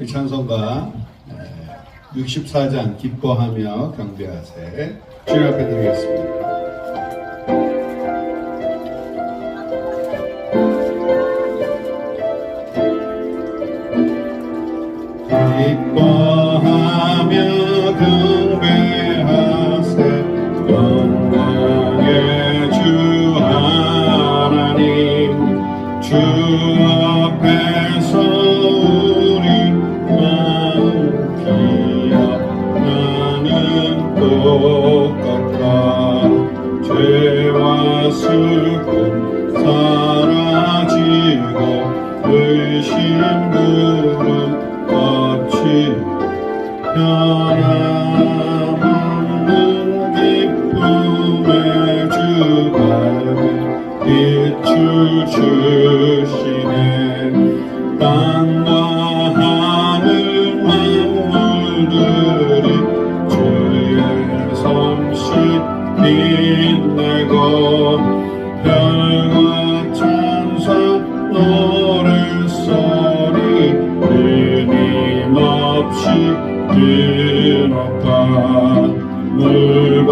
그 찬송가 64장 기뻐하며 경배하세 주님 앞에 드리겠습니다. 기뻐하며 경배하세 영광의 주 하나님 주 앞에서 우리 마음 기억나는 똑같아 죄와 슬픔 사라지고 의심 구름 없이 변함없는 기쁨의 주 밝은 빛을 주시네 땅과 하늘 만물들이 주의 솜씨 빛내고 별과 천사 노랫소리 끊임없이 들어가 물과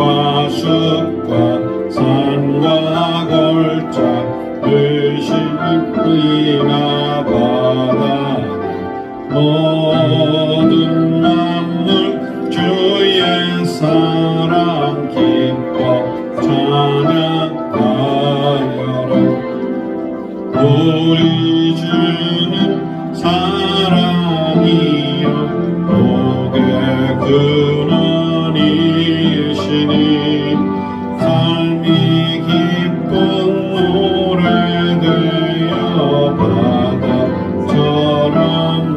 숲과 산과 골짜 의식이나 바다 모든 만물 주의 사랑 기뻐 찬양하여라 우리 주는 사랑이여 복의 근원이시니 삶이 기쁜 노래되어 바다처럼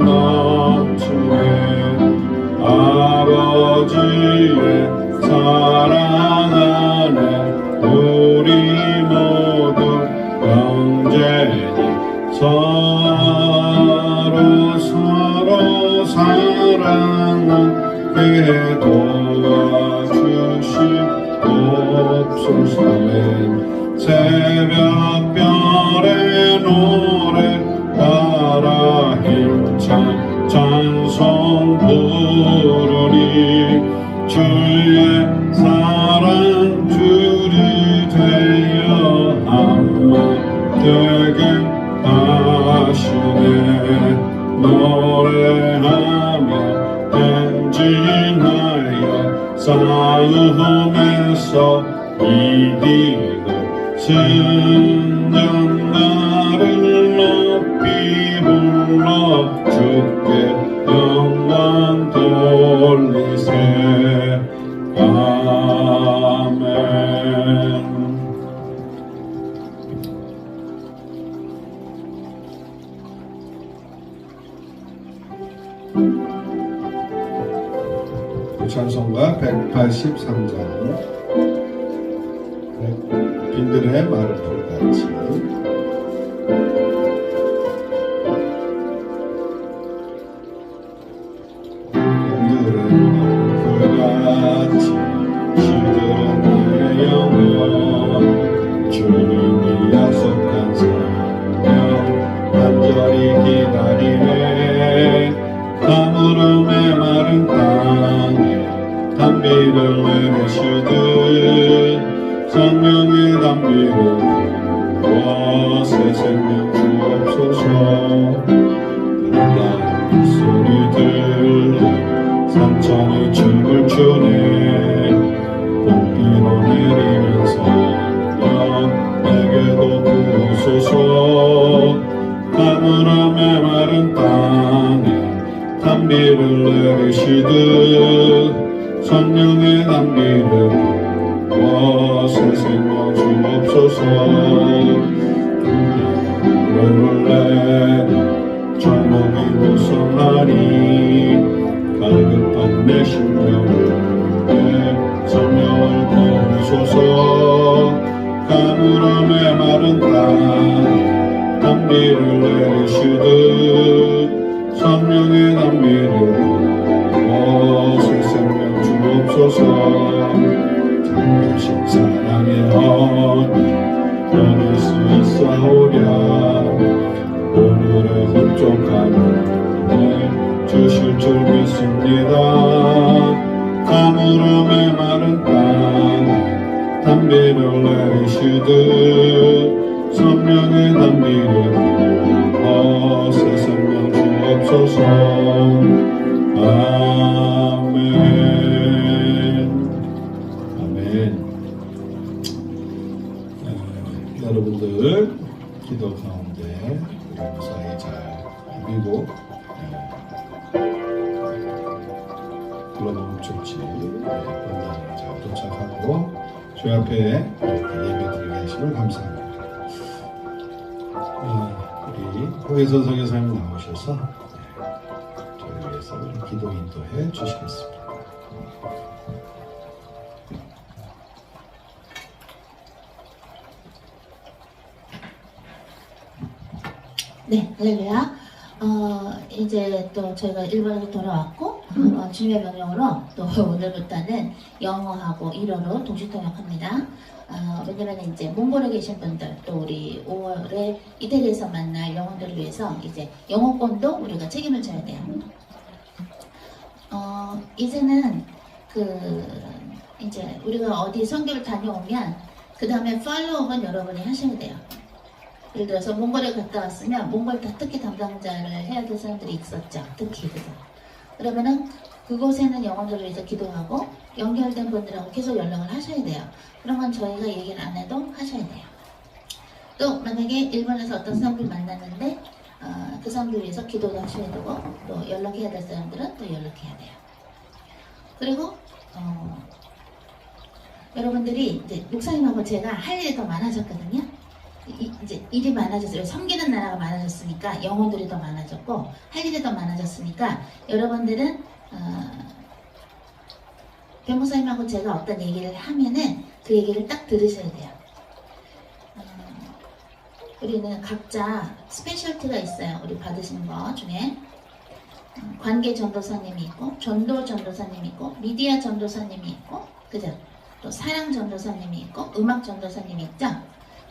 넘치네 아버지의 사랑 안에 우리 모두 영재니 서로 사랑하게 도와주시옵소서 새벽별의 노래 따라 힘찬 찬송 부르니 주의 사랑 줄이 되어 한마 되게 하시네 노래하며 행진하여 싸움에서 이기고 승전가를 높이 불러 주께 영광 돌리세 아멘. 찬송가 183장 빈들의 마른 풀같이 빈들은 풀같이 시들은 나의 영혼 주님이 약속한 사명 간절히 기다리네 가물음의 마른 땅에 담비를 내리시듯 성령의 담비를 부어 새 생명 주옵소서 나의 소리 들려 산천이 춤을 추네 공기로 내리는 성령 내게도 부으소서 가물음의 마른 땅에 담비를 내리시듯 성령의 담비를 부어 새 생명 주옵소서 물을 내려 정복이 무성하니 갈급한 내 심령을 내 성령을 부으소서 가물음의 마른 땅에 담비를 내리시듯 성령의 담비를 부어 새 생명 주옵소서 잠시 사랑의 언 끊을 수 있사오랴 오늘의 흡족한 내 주실 줄 믿습니다. 가물음에 마른 땅 단비를 내리시듯 성령의 단비를 새 생명 주옵소서. 아멘. 아멘. 여러분들 기도 가운데 우리 무사히 잘 미국 글로벌 목적지 본당에 잘 도착하고 주 앞에 예배드리게 하심을 감사합니다. 우리 홍혜선 선교사님 나오셔서 저희 위해서 기도 인도해 주시겠습니다. 네, 할렐루야. 이제 또 저희가 일본에서 돌아왔고, 주님의 명령으로 또 오늘부터는 영어하고 일어로 동시 통역합니다. 왜냐면 이제 몽골에 계신 분들, 또 우리 5월에 이태리에서 만날 영혼들을 위해서 이제 영어권도 우리가 책임을 져야 돼요. 이제는 이제 우리가 어디 선교를 다녀오면, 그 다음에 팔로우업은 여러분이 하셔야 돼요. 예를 들어서 몽골에 갔다 왔으면 몽골 다 특히 담당자를 해야 될 사람들이 있었죠. 특히 그죠. 그러면은 그곳에는 영혼들을 위해서 기도하고 연결된 분들하고 계속 연락을 하셔야 돼요. 그런 건 저희가 얘기를 안 해도 하셔야 돼요. 또 만약에 일본에서 어떤 사람들 만났는데 그 사람들 위해서 기도도 하셔야 되고 또 연락해야 될 사람들은 또 연락해야 돼요. 그리고 여러분들이 이제 목사님하고 제가 할 일이 더 많아졌거든요. 이제 일이 많아졌어요. 섬기는 나라가 많아졌으니까 영혼들이 더 많아졌고 할 일이 더 많아졌으니까 여러분들은 변호사님하고 제가 어떤 얘기를 하면은 그 얘기를 딱 들으셔야 돼요. 우리는 각자 스페셜티가 있어요. 우리 받으시는 거 중에 관계 전도사님이 있고 전도 전도사님이 있고 미디어 전도사님이 있고 그죠? 또 사랑 전도사님이 있고 음악 전도사님이 있죠?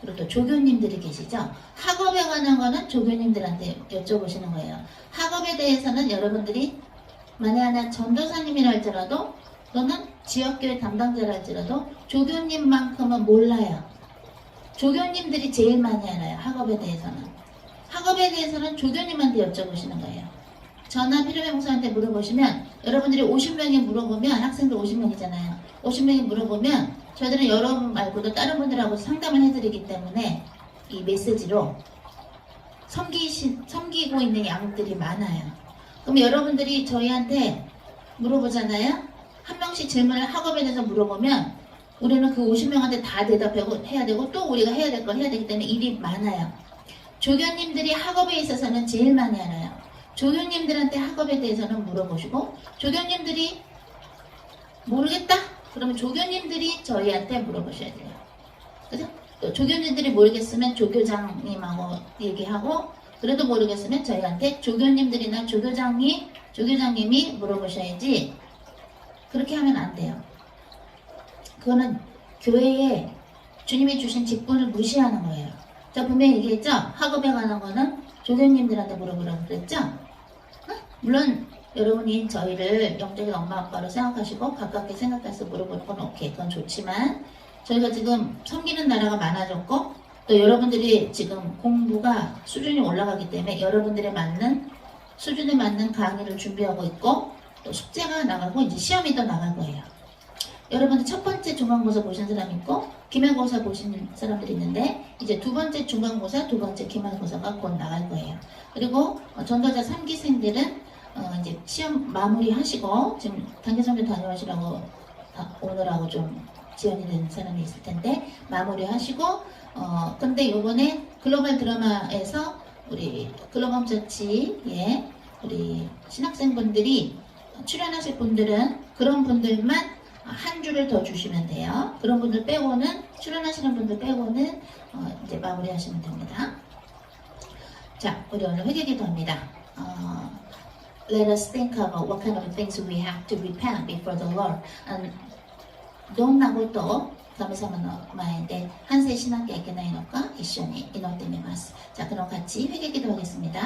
그리고 또 조교님들이 계시죠? 학업에 관한 거는 조교님들한테 여쭤보시는 거예요. 학업에 대해서는 여러분들이 만에 하나 전도사님이라 할지라도 또는 지역교회 담당자라 할지라도 조교님만큼은 몰라요. 조교님들이 제일 많이 알아요. 학업에 대해서는. 학업에 대해서는 조교님한테 여쭤보시는 거예요. 저나 피르메 목사한테 물어보시면 여러분들이 50명이 물어보면 학생들 50명이잖아요. 50명이 물어보면 저희들은 여러분 말고도 다른 분들하고 상담을 해드리기 때문에 이 메시지로 섬기고 있는 양들이 많아요. 그럼 여러분들이 저희한테 물어보잖아요. 한 명씩 질문을 학업에 대해서 물어보면 우리는 그 50명한테 다 대답하고 해야 되고 또 우리가 해야 될 걸 해야 되기 때문에 일이 많아요. 조교님들이 학업에 있어서는 제일 많이 알아요. 조교님들한테 학업에 대해서는 물어보시고 조교님들이 모르겠다? 그러면 조교님들이 저희한테 물어보셔야 돼요. 그죠? 또 조교님들이 모르겠으면 조교장님하고 얘기하고 그래도 모르겠으면 저희한테 조교님들이나 조교장님이 물어보셔야지 그렇게 하면 안 돼요. 그거는 교회에 주님이 주신 직분을 무시하는 거예요. 자, 분명히 얘기했죠? 학업에 관한 거는 조교님들한테 물어보라고 그랬죠? 물론 여러분이 저희를 영적인 엄마 아빠로 생각하시고 가깝게 생각해서 물어보는 건 오케이, 그건 좋지만 저희가 지금 섬기는 나라가 많아졌고 또 여러분들이 지금 공부가 수준이 올라가기 때문에 여러분들의 맞는 수준에 맞는 강의를 준비하고 있고 또 숙제가 나가고 이제 시험이 또 나갈 거예요. 여러분들 첫 번째 중간고사 보신 사람 있고 기말고사 보신 사람들이 있는데 이제 두 번째 중간고사, 두 번째 기말고사가 곧 나갈 거예요. 그리고 전도자 3기생들은 이제 시험 마무리하시고 지금 단계선교 다녀오시라고 오느라고 좀 지연이 된 사람이 있을 텐데 마무리하시고 근데 요번에 글로벌 드라마에서 우리 글로벌 처치에 우리 신학생분들이 출연하실 분들은 그런 분들만 한 줄을 더 주시면 돼요. 그런 분들 빼고는 출연하시는 분들 빼고는 이제 마무리하시면 됩니다. 자, 우리 오늘 회개기도 합니다. Let us think about what kind of things we have to repent before the Lord. どんなことを神様の前で反せしなきゃいけないのか一緒に祈ってみます。じゃあ그럼 같이 회개 기도하겠습니다.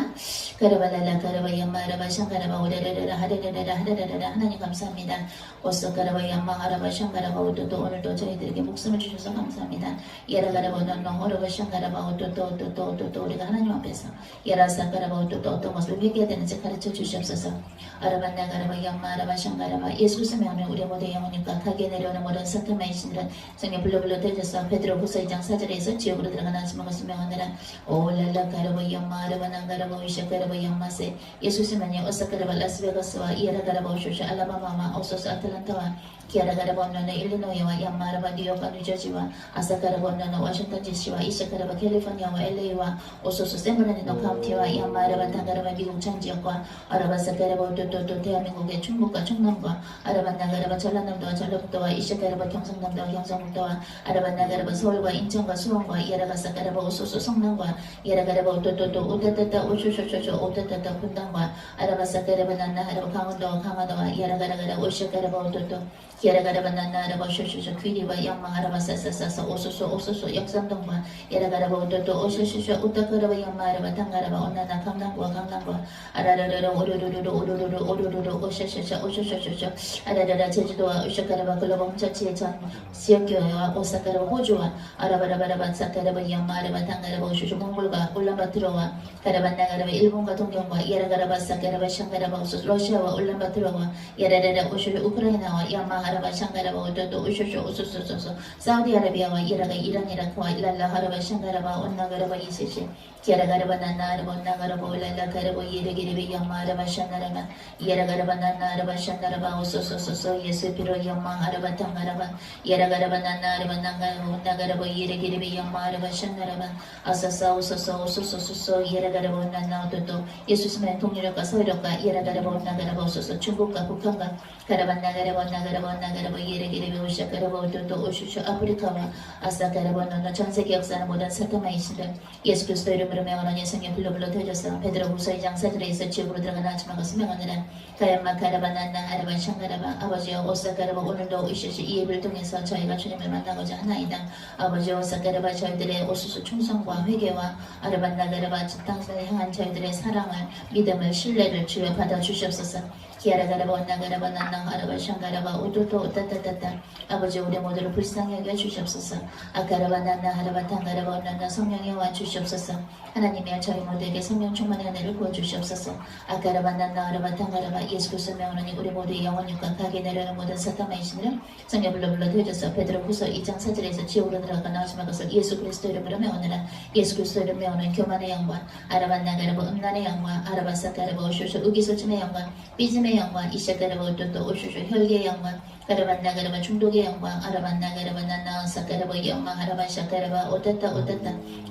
가라발랄라 가라바 얌마 아라바 샹가라바 오레레레라 하레레레라 하레레레라 하나님 감사합니다. 오쏘 가라바 얌마 아라바 샹가라바 오또또 오늘도 저희들에게 목숨을 주셔서 감사합니다. 예라가라바 너너 오라바 샹가라바 오또또 우리가 하나님 앞에서 예라사 가라바 오또또 어떤 것을 회개해야 되는지 가르쳐 주시옵소서. 아라반나 가라바 얌마 아라바 샹가라바 예수 그리스도의 명으로 우리 모두의 영혼님과 가게 내려오는 모든 사탄마의 신들은 성령 불러불러 되셔서 베드로 후서 2장 4절에서 지옥으로 들어가는 아침 먹었으 명하느라 올랄라 가라바 얌마 아라바 난가라바 위샤 가라바 얌마세 예수 그리스도의 오사 가라바 라스베가스와 이에라 가라바 오쇼쇼 알라바마마 오소스 아틀란타와 키아라 가라바 온나나 일리노이와 얌마 아라바 뉴욕과 뉴저지와 아사 가라바 온나나 워싱턴 DC와 이샤 가라바 캘리포니아와 LA와 오소스 샌브라니노 카운티와 얌마 아라바 단가라바 미국 전 지역과 아라바사 가라바 오또또 대한민국의 충북과 충남과 아라반나 가라바 전라남도와 전라북도와 이샤 가라바 경상남도와 경상북도와 아라반나 가라바 서울과 인천과 수원과 이에라가사 가라바 오소스 성남과 이에라 가라바 오또또 오따따따 오쇼쇼쇼쇼 오따따따 분당과 아라바사 가라바 난나 하라바 강원도와 강화도와 이에라 가라가라 오쇼 가라바 오또또 기아라 가라바 난나 하라바 쇼쇼쇼 귀리와 양망 하라바 사사사사 오소소 역삼동과 이에라 가라바 오또또 오쇼쇼쇼 오따 가라바 양마 하라바 당가라바 온나나 강남과 강남과 아라라라라 오로로로 오쇼쇼쇼 오쇼쇼쇼쇼 아라라라 제주도와 오쇼가라바 글로벌 홈처치의 전 지역교회와 오사카라바 호주와 아라바라바라바 사카라바 양마 하라바 당가라바 오쇼쇼 몽골과 울란바토르와 가라반나가라바 일본과 동경과 이에라가라바 사카라바 샹가라바 오소스 러시아와 울란바토르와 이에라라라 오쇼쇼 우크라이나와 양마 하라바 샹가라바 오또또 오쇼쇼 오소소소소 사우디아라비아와 이라가 이란 이라크와 일랄라 하라바 샹가라바 온나가라바 이세시 기아라가라바 난나라바 온나가라바 올랄라 가라바 이에레기리비 양마 하라바 샹가라바 이에라가라바 난나라바 샹가라바 오소소소소 예수 피로 양마 하라바 당가라바 이에라가라바 난나라바 난가라바 온나가라바 이에레기리비 양마 하라바 샹가라바 아사사 오소소 오소소소소 이에라가라바 온나나 오또또 예수스면 동유럽과 서유럽과 이에라가라바 온나가라바 오소소 중국과 북한과 가라반나가라바 온나가라바 온나가라바 이에레기리비 오샤가라바 오또또 오슈슈 아프리카와 아사가라바 온나나 전세계 역사는 모든 사탄마의 신들 예수 그리스도 이름으로 명하노니 성령 불러불러 되어져서 베드로 후서 2장 4절에 있어 지옥으로 들어가는 아침하고 수명하느라 가야마 가라바 난나 아라바 샹가라바 아버지여 오사가라바 오늘도 이시시 이 예배를 통해서 저희가 주님을 만나고자 하나이다. 아버지여 오사가라바 저희들의 오수수 충성과 회개와 아라반나 가라바 땅을 향한 저희들의 사랑을 믿음을 신뢰를 주여 받아 주시옵소서. 기아라 가라바 온나 가라바 난나 아라바 샹가라바 오토토 오따따따따 아버지 우리 모두를 불쌍히 여겨 주시옵소서. 아가라바 난나 아라바 당가라바 온나나 성령의 와 주시옵소서. 하나님이여 저희 모두에게 성령 충만의 은혜를 부어 주시옵소서. 아가라바 난나 아라바 당가라바 예수 그리스도 명으로니 우리 모두의 영혼육과 가게 내려는 모든 사탄마의 신을 성령 불러불러 되어져서 베드로 후서 2장 4절에서 지옥으로 들어가 나오시는 것을 예수 그리스도 이름으로 명하느라 예수 그리스도 이름 명하는 교만의 영광 아라바 나가라바 음란의 영광 아라바 사가라바 오쇼쇼 의기소침의 영광 삐짐의 영광 이샤가라바 오또또 오쇼쇼 혈기의 영광 가라반나 가라바 중독의 영광 아라반나 가라바 난나 사가라바 영광 아라바 샤가라바 오따따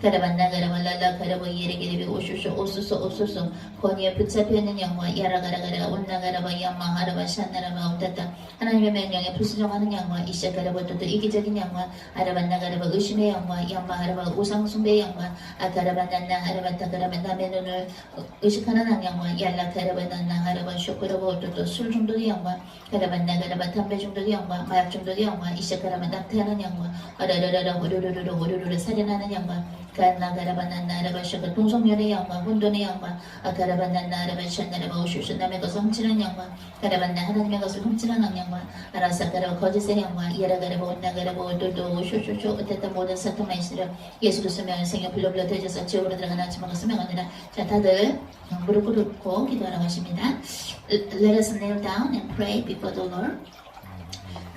가라반나 가라바 랄라 가라바 예레게레비 오쇼쇼 오소소 권위에 붙잡혀 있는 영광 야라가라가라 온나가라바 영광 아라바 샤나라바 오따따 하나님의 명령에 불순종하는 영광 이샤가라바 오또또 이기적인 영광 아라반나 가라바 의심의 영광 영광 아라바 우상숭배의 영광 아가라바 난나 아라바타 가라바 남의 눈을 의식하는 영광 얄라 가라바 난나 아라바 쇼크라바 오또또 술 중독의 영광 가라반나 가라바 담배 중독의 영광 마약 중독의 영광 이샤가라바 낙태하는 영광 아라라라라 오르르르 살인하는 영광 가나가라바 난나 아라바 쇼크 동성연의 영광 혼돈의 영광 아가라바 난나 아라바 샤나라바 오슈슈 남의 것을 훔치는 영광 가라반나 하나님의 것을 훔치는 영광 아라사가라바 거짓의 영광 이에라가라바 온나가라바 오돌도 오슈슈슈 어쨌든 모든 사탄마의 신을 예수 그리스도의 생명 불러불러 되어져서 지옥으로 들어가는 아침하고 수명하느라 자 다들 무릎 꿇고 기도하러 가십니다. Let us kneel down and pray before the Lord.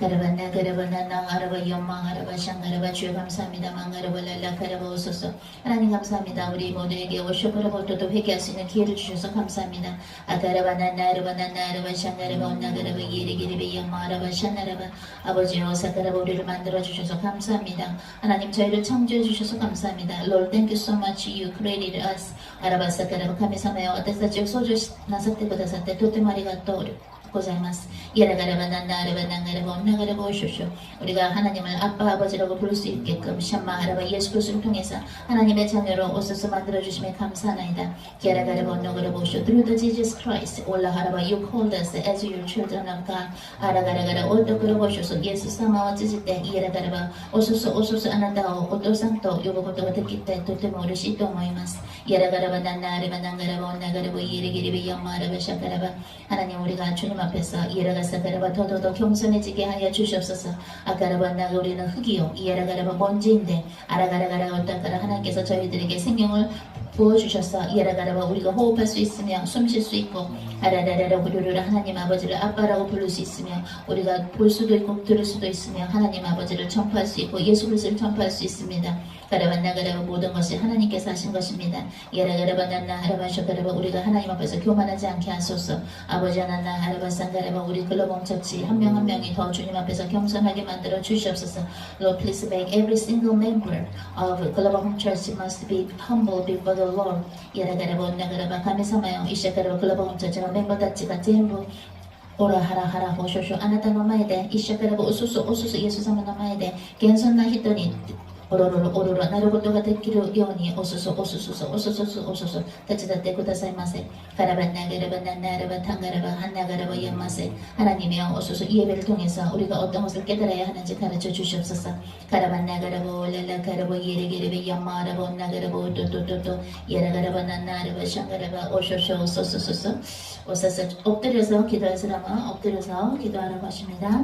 가라반나 가라바나 나 아라바 영망 아라바 샹가라바 주여 감사합니다. 망가라바 랄라 가라바 오소서 하나님 감사합니다. 우리 모두에게 오쇼가라바 또 회개할 수 있는 기회를 주셔서 감사합니다. 아가라바나 나라바나 나라바 샹가라바 온나가라바 예레게레베 영망 아라바 샹나라바 아버지 오사가라바 우리를 만들어 주셔서 감사합니다. 하나님 저희를 창조해 주셔서 감사합니다. Lord, thank you so much. You created us. 아라바사가라바 카미사마요私たちを創造なさってくださってとてもありがとう。 고자이마스. 예라가라바난나라바난가라바 오쇼쇼. 우리가 하나님을 아빠 아버지라고 부를 수 있게끔 샴마 하라바 예수 그리스도를 통해서 하나님의 자녀로 오소서 만들어 주심에 감사하나이다. 예라가라바 온나가라바 오쇼. Through the Jesus Christ 올라하라바 you called us as your children of God. 아라가라가라 오토그라바 오쇼소 예수 사마와 찌질때 예라가라바 오소소 아나타오 오토상토 요거고토가 듣기 때 도테모嬉しいと思います. 예라가라바 난나라바 난가라바 온나가라바 예레게레베 양마라바 샤가라바. 하나님 우리가 주님 앞에서 예라가사가라바 더더더 겸손해지게 하여 주시옵소서. 아가라바 나가 우리는 흙이요 예라가라바 먼지인데 아라가라가라 어떠가라 하나님께서 저희들에게 생명을 부어주셔서 예라가라바 우리가 호흡할 수 있으며 숨 쉴 수 있고 아라라라라 우리를 하나님 아버지를 아빠라고 부를 수 있으며 우리가 볼 수도 있고 들을 수도 있으며 하나님 아버지를 전파할 수 있고 예수 그리스도를 전파할 수 있습니다. 가라반나가라바 모든 것이 하나님께서 하신 것입니다. 예라가라바 난나 하라바쇼가라바 우리가 하나님 앞에서 교만하지 않게 하소서. 아버지 하나나 하라바상가라바 우리 글로벌 처치 한 명 한 명이 더 주님 앞에서 겸손하게 만들어 주시옵소서. Lord, please make every single member of Global Home Church must be humble before the Lord. 예라가라바 온나가라바 가메사마요 이샤가라바 글로벌 홈 처치와 멤버たちが全部オラハラハラホショショあなたの前で一緒からおそそイエス様の前で謙遜な人におろろろおろろなることができるようにおそそ手伝ってくださいませ. 가라반나가라바 난나라바 탕가라바 한나가라바 연마세. 하나님이여 오소서 이 예배를 통해서 우리가 어떤 것을 깨달아야 하는지 가르쳐 주시옵소서. 가라반나가라바 올랄라가라바 예레게레베 연마라바 온나가라바 오또또또또 예라가라바 난나라바 샹가라바 오쇼쇼 소소소소. 오소서 엎드려서 기도할 사람은 엎드려서 기도하라고 하십니다.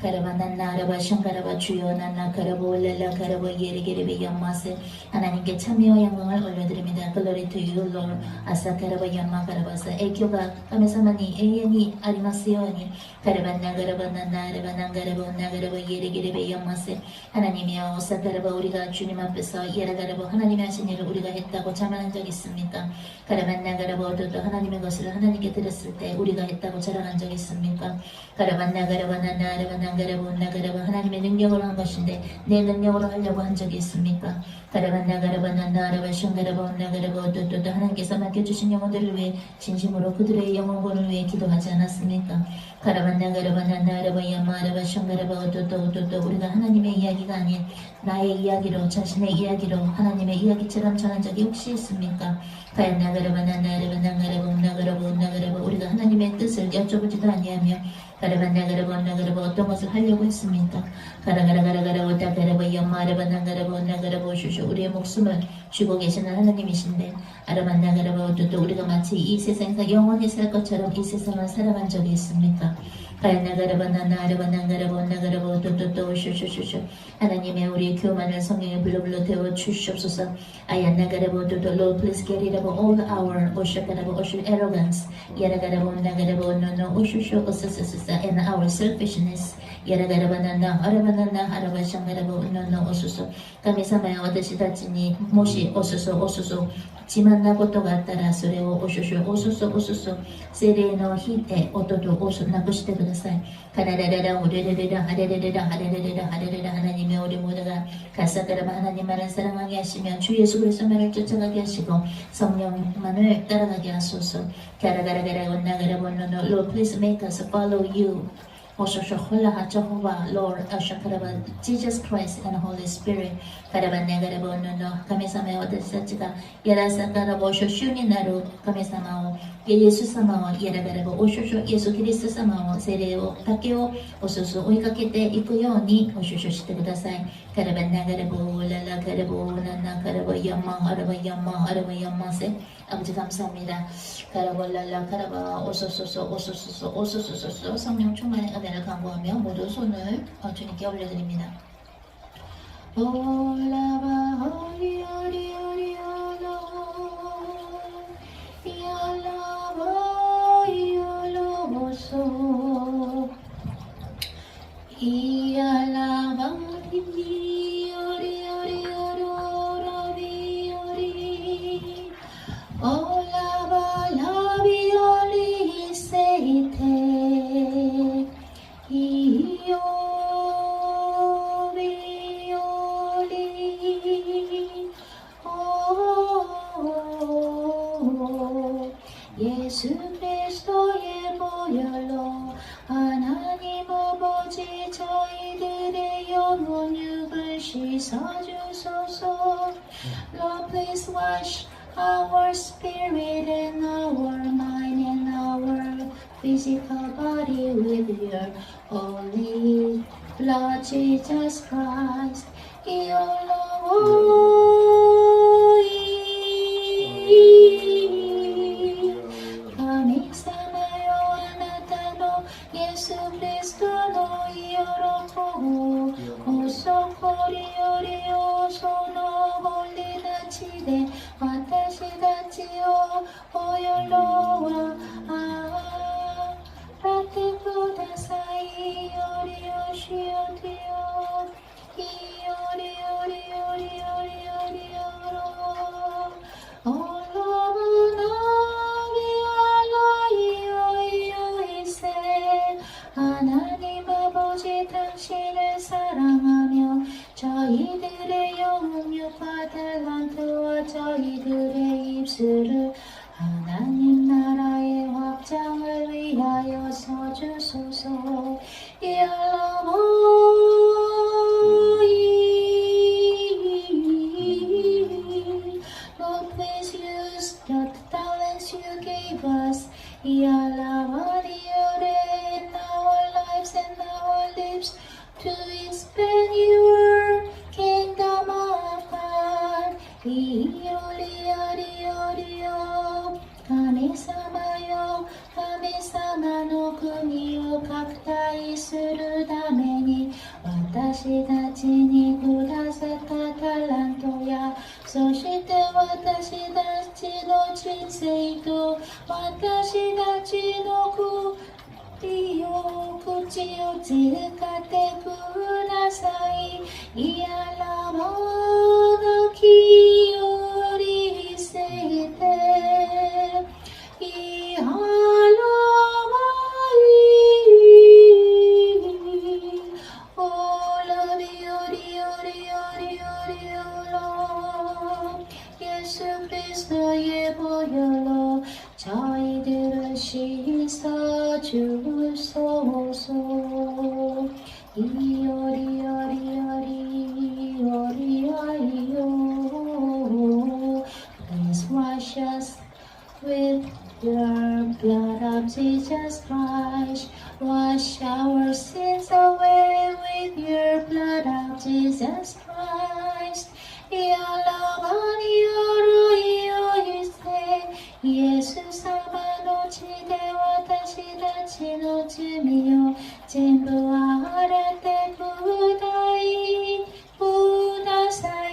가라바난나라바 샹가라바 주여 난나가라바 올랄라가라바 예레게레베 연마세. 하나님께 참여와 영광을 올려드립니다. Glory to you, Lord. 아사가라바 연마가라바사. 애교가 가메사마니永遠に ありますように. 가라반나가라바 난나라바 난가라바 온나가라바 예레게레베 연마세. 하나님이여 오사가라바 우리가 주님 앞에서 예라가라바 하나님이 하신 일을 우리가 했다고 자만한 적 있습니까? 가라반나가라바 어도도 하나님의 것을 하나님께 드렸을 때 우리가 했다고 자랑한 적 있습니까? 가라반나가라바 난나라바 난가라바 온나가라바 하나님의 능력으로 한 것인데 내 능력으로 하려고 한 적이 있습니까? 가라반나가라바 난나라바 샹가라바 온나가라바 어도도 하나님께서 맡겨주신 영혼들을 위해 진심으로 그들의 영혼권을 위해 기도하지 않았습니까? 가라반나가라바 난나라바 야마라바 샹가라바 어도도 우리가 하나님의 이야기가 아닌 나의 이야기로 자신의 이야기로 하나님의 이야기처럼 전한 적이 혹시 있습니까? 가야나가라바 난나라바 난가라바 온나가라바 우리가 하나님의 뜻을 여쭤보지도 아니하며 가라반나가라바 온나가라바 어떤 것을 하려고 했습니까? 가라가라가라가라 오타가라바 연마라바 난가라바 온나가라바 오쇼쇼 우리의 목숨을 주고 계시는 하나님이신데 아라반나가라바 어도도 우리가 마치 이 세상에서 영원히 살 것처럼 이 세상을 살아간 적이 있습니까? 가야나가라바 난나라바 난가라바 온나가라바 어도도 오쇼쇼쇼쇼 하나님의 우리의 교만을 성령의 불로 태워 주시옵소서. 아야나가라바 어도도 Lord please get rid of all our 오쇼가라바 오쇼 arrogance 야라가라바 온나가라바 온노노 오쇼쇼 오소소소소 and our selfishness 야라가라바 난나 아라바난나 아라바샹가라바 온노노 오소소. 神様や私たちにもしおそそ自慢なことがあったらそれをおそそ聖霊の火で音とおそなくしてください。カララララオレレレラハレレレラハレレレラハレレラ하나님의 우리 모두가 가사가라 하나님만을 사랑하게 하시며 주 예수 그리스도만을 쫓아가게 하시고 성령만을 따라가게 하소서. 가라가라가라 온나가라 본노노 Lord please make us follow you. 오쇼쇼홀라하 저호바 Lord 아샤카라바 Jesus Christ and Holy Spirit. 가라반네가라바 온노노 神様よ私たちがやらさからぼしょ主になる神様をイエス様をやらがらばおしょしょイエスキリスト様を聖霊をだけをおそそ追いかけていくようにおしょしょしてください。カラバナガラボララカラボナナカラバヤマハラバヤマハラバヤマセ아버지 감사합니다. 가라볼랄라 가라바 오소소소 성령 충만의 은혜를 간구하며 모두 손을 주님께 올려드립니다. 올라바 호리오리오리오로 야라바 이올로보소 이알라바 이오리오리오로라비오리 올라바 라비오리 세이테 예수 그리스도의 보혈로 씻어주소서. Lord, please wash our spirit and our mind and our physical body with your holy blood, Jesus Christ. Your Lord,神様よ、あなたの 예수 그리스도의 이름으로 오소코리오리오 소노볼리나치데 와타시다치요 오열로와 라테쿠다사이 요리요시오디요 이요리요리요리요리요리요로 하나님 아버지 당신을 사랑하며 저희들의 영육과 달란트와 저희들의 입술을 하나님 나라의 확장을 위하여 써주소서. Lord, please use the talents you gave us. And our lips to expand your kingdom of God. 이요리요리요리요神様よ 神様の国を拡大するために私たちにくださったタラントやそして私たちの人生と私たちの口を使ってください。いやらばの気よりせていやらばいおらびよりよりよりよりよろ예수 그리스도 예보여로 저희들을 씻어주소서. 이요리요리요리요리요리요 Please wash us with your blood of Jesus Christ. Wash our sins away with your blood of Jesus Christ. 예수様の血で私たちの罪を全部洗ってください。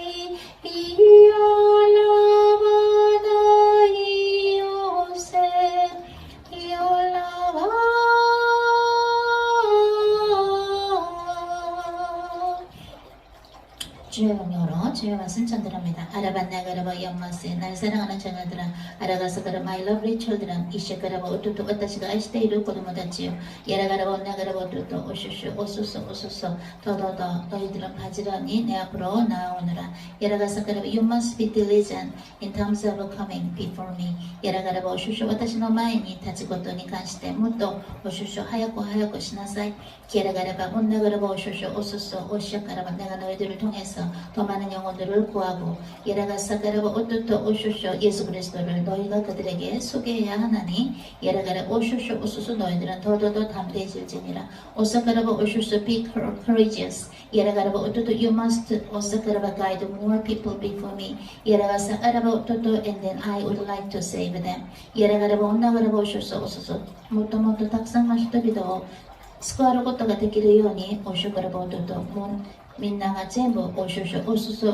주의 명령으로 주의 말씀 전달합니다. 아라반나가라바 연마세 날 사랑하는 자녀들아 아라가서 가라 my lovely children 이시가라바 오뚜뚜 와타시가 아이시테이루 고도모다치요 예라가라바 온나가라바 오뚜뚜 오슈슈 오수소 오수소 더더더 너희들은 바지런히 내 앞으로 나아오느라 예라가서 가라바 you must be diligent in terms of coming before me 예라가라바 오슈슈 와타시노 마에니 타치고토に関してもっとおしゅしゅ早く早くしなさい。예라가라바 온나가라바 오슈슈 오수소 오시아가라바 내가 너희들을 통해서 더 많은 영혼들을 구하고 예라가사가라바 오뚜뚜 오슈쇼 예수 그리스도를 너희가 그들에게 소개해야 하나니 예라가라바 오슈쇼 오수수 너희들은 더더더 담대해질지니라 오사가라바 오슈쇼 be courageous 예라가라바 오뚜뚜 you must 오사가라바 guide more people before me 예라가사가라바 오뚜뚜 and then I would like to save them 예라가라바 온나가라바 오슈쇼 오수수 もっともっとたくさんの人々を救われることができるようにおしゅからぼととみんなが全部おしゅしゅおすす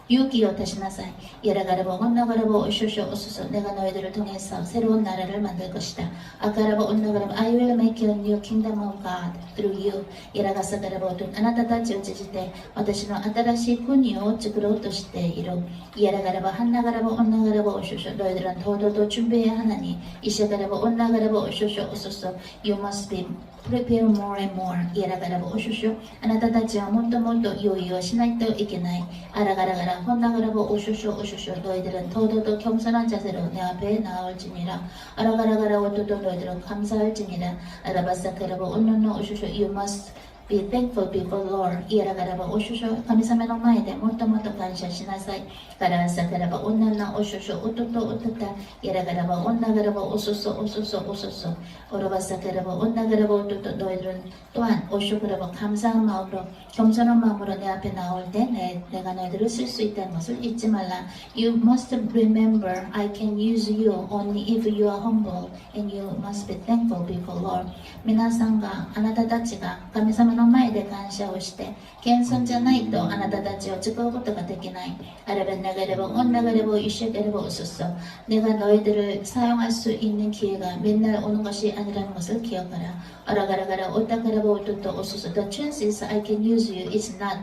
勇気を出しなさい。예라가라바 온나가라바 오쇼쇼 오소소 내가 너희들을 통해서 새로운 나라를 만들 것이다. 아가라바 온나가라바 I will make a new kingdom of God through you. 예라가사가라바 오토あなたたちを通じて私の新しい国を作ろうとしている. 예라가라바 한나가라바 온나가라바 오쇼쇼 너희들은 더더더 준비해야 하나니 이시가라바 온나가라바 오쇼쇼 오소소 You must be prepare more and more. 예라가라바 오쇼쇼あなたたちはもっともっと用意をしないといけない. 아라가라가라 혼나가라바 오쇼쇼 오쇼쇼 너희들은 더더더 겸손한 자세로 내 앞에 나올지니라. 아라가라가라 오토도 너희들은 감사할지니라. 아라바사카라바 온노노 오쇼쇼 You must be thankful before Lord. いやだからばおしょしょ神様の前でもっともっと感謝しなさい。からさからば女のおしょしょおととおとた。いやだからば女からばおそそおそそおそそ。おろばさからば女からばおとと너희들은 또한 오쇼그라고 감사한 마음으로 겸손한 마음으로 내 앞에 나올 때 내가 너희들을 쓸 수 있다는 것을 잊지 말라. You must remember I can use you only if you are humble and you must be thankful before Lord. 皆さんがあなたたちが神様の前で感謝をして謙遜じゃないとあなたたちを使うことができない. 아르벤 나가레보 온 나가레보 이셰게레보 오소서. 내가 너희들을 사용할 수 있는 기회가 맨날 오는 것이 아니라는 것을 기억하라. 아라가라가라 오타가라보 오토토 오소서. The chance is I can use you is not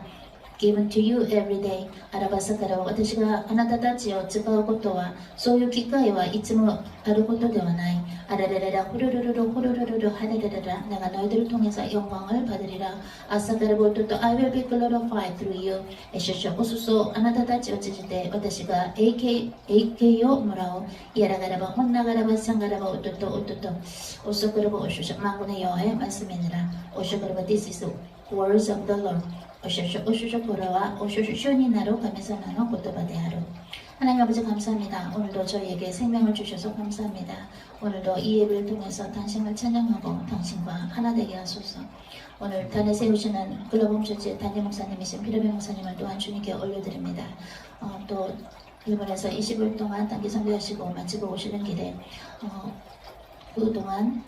given to you every day. アラバサから私があなたたちを使うことはそういう機会はいつもあることではない. 아라라라라 후루루루루 후루루루루 하라라라라 내가 너희들을 통해서 영광을 받으리라. 아사가라보토토 I will be glorified through you. 에쇼쇼 오소소 あなたたちを通じて私が栄光をもらおう. 이아라가라바 혼나가라바 상가라바 오토토 오토토 오소가라바 오쇼쇼 망군의 여호와의 말씀이니라. 오쇼가라바 This is the words of the Lord. 오쇼쇼 보라와 오쇼쇼 쇼니나로 가메사나노 고토바데하루. 하나님 아버지 감사합니다. 오늘도 저희에게 생명을 주셔서 감사합니다. 오늘도 이 예배를 통해서 당신을 찬양하고 당신과 하나 되게 하소서. 오늘 단에 세우시는 글로벌 처치의 단임 목사님이신 피르베 목사님을 또한 주님께 올려드립니다. 또 일본에서 20일 동안 단기 선교하시고 마치고 오시는 길에 그동안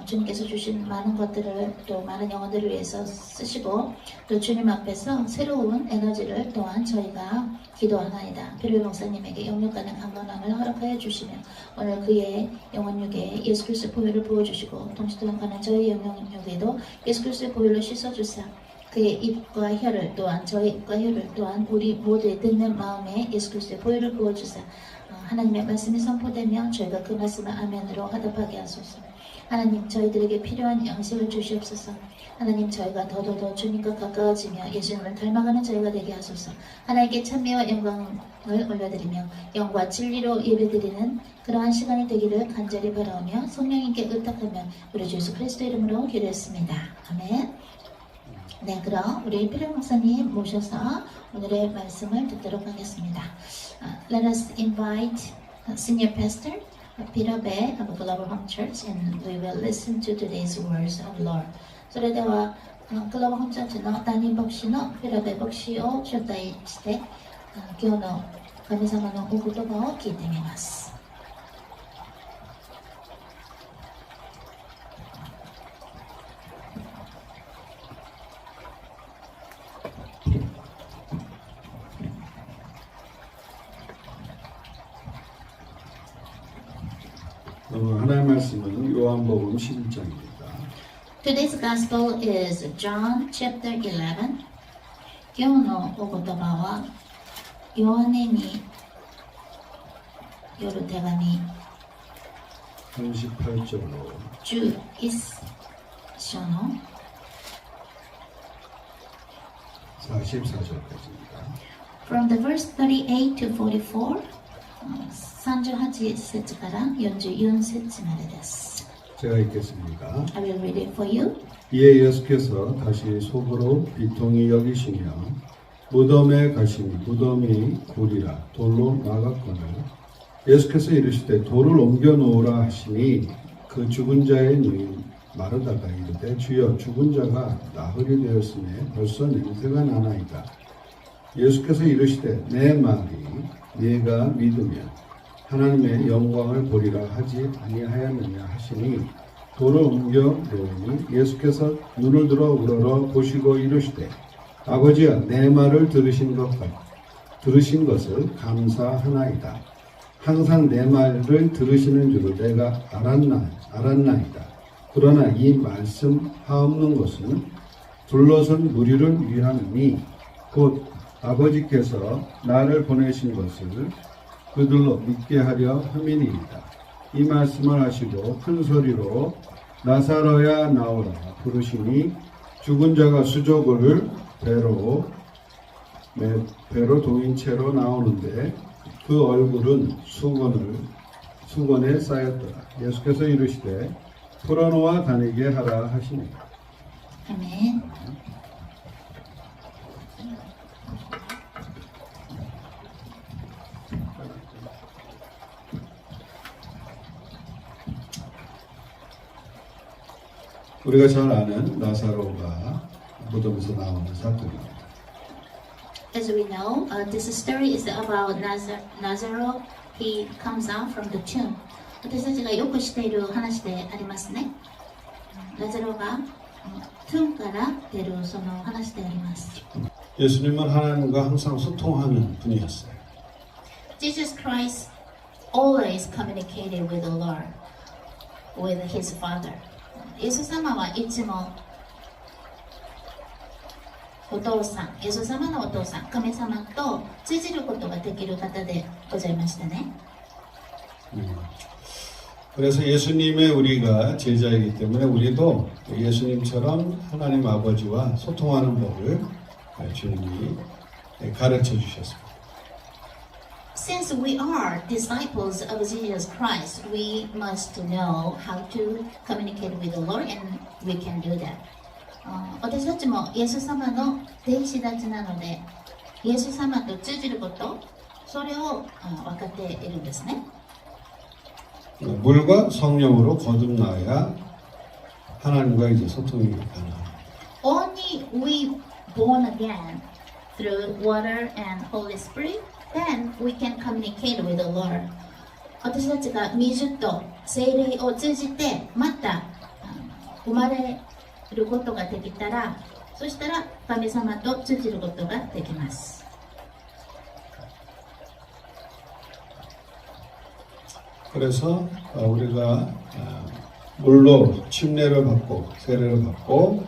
주님께서 주신 많은 것들을 또 많은 영혼들을 위해서 쓰시고 또 주님 앞에서 새로운 에너지를 또한 저희가 기도하나이다. 피르베 목사님에게 영육가는 강건함을 허락하여 주시며 오늘 그의 영혼육에 예수 그리스도의 보혈을 부어주시고 동시도용하는 저희 영혼육에도 예수 그리스도의 보혈로 씻어주사 그의 입과 혀를 또한 저의 입과 혀를 또한 우리 모두의 듣는 마음에 예수 그리스도의 보혈을 부어주사 하나님의 말씀이 선포되면 저희가 그 말씀을 아멘으로 화답하게 하소서. 하나님 저희들에게 필요한 양식을 주시옵소서. 하나님 저희가 더더더 주님과 가까워지며 예수님을 닮아가는 저희가 되게 하소서. 하나님께 찬미와 영광을 올려드리며 영과 진리로 예배드리는 그러한 시간이 되기를 간절히 바라오며 성령님께 의탁하며 우리 주 예수 그리스도 이름으로 기도했습니다. 아멘. 네, 그럼 우리 피르베 목사님 모셔서 오늘의 말씀을 듣도록 하겠습니다. Let us invite Senior Pastor 피르베 of Global Home Church and we will listen to today's words of Lord. それではグローバルホームチャーチの担任牧師のピルベ牧師を招待して今日の神様のお言葉を聞いてみます。하나님의 말씀은 요한복음 11장입니다. Today's gospel is John chapter 11. 今日のお言葉はヨハネによる手紙 38절로 11章の 44절까지입니다. From the verse 38 to 44, 38節から44節までです。 제가 읽겠습니다. I will read it for you. 이에 예수께서 다시 속으로 비통히 여기시며 무덤에 가시니 무덤이 굴이라 돌로 막았거늘 예수께서 이르시되 돌을 옮겨 놓으라 하시니 그 죽은 자의 누인 마르다가 이르되 주여 죽은 자가 나흘이 되었으니 벌써 냄새가 나나이다. 예수께서 이르시되 내 말이 네가 믿으면 하나님의 영광을 보리라 하지 아니하였느냐 하시니 돌을 옮겨 놓으니 예수께서 눈을 들어 우러러 보시고 이르시되 아버지여 내 말을 들으신 것을 감사하나이다. 항상 내 말을 들으시는 줄을 내가 알았나이다. 그러나 이 말씀 하옵는 것은 둘러선 무리를 위함이니 곧 아버지께서 나를 보내신 것을 그들로 믿게 하려 함이니이다. 이 말씀을 하시고 큰 소리로 나사로야 나오라 부르시니 죽은 자가 수족을 배로 동인 채로 나오는데 그 얼굴은 수건에 쌓였더라. 예수께서 이르시되 풀어놓아 다니게 하라 하시니 아멘. 우리가 잘 아는 나사로가 무덤에서 나오는 사건입니다. As we know, this story is about Nazareth. He comes out from the tomb. 私たちがよく知っている話でありますね。ラザロがトゥンから出るその話であります。 예수님은 하나님과 항상 소통하는 분이었어요. Jesus Christ always communicated with the Lord, with his Father. イエス様はいつもお父さん、イエス様のお父さん、神様と通じることができる方でございましたね。 그래서 예수님의 우리가 제자이기 때문에 우리도 예수님처럼 하나님 아버지와 소통하는 법을 주님이 가르쳐 주셨습니다. Since we are disciples of Jesus Christ, we must know how to communicate with the Lord, and we can do that. 私たちもイエス様の弟子たちなので、イエス様と通じること、それを分かっているんですね。 물과 성령으로 거듭나야 하나님과 이제 소통이 가능합니다. Only we born again through water and Holy Spirit, then we can communicate with the Lord. 私たちが水と聖霊を通じてまた生まれることができたら、そしたら神様と通じることができます。 그래서 우리가 물로 침례를 받고 세례를 받고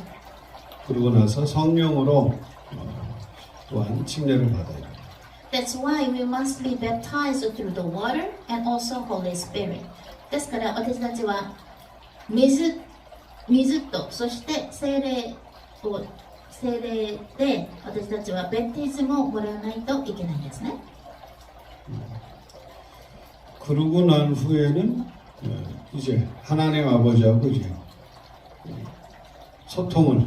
그러고 나서 성령으로 또한 침례를 받아야 됩니다. That's why we must be baptized through the water and also Holy Spirit. ですから私たちは水とそして聖霊で私たちはベプティズムをもらわないといけないんですね。 그러고 난 후에는 이제 하나님 아버지하고 이제 소통을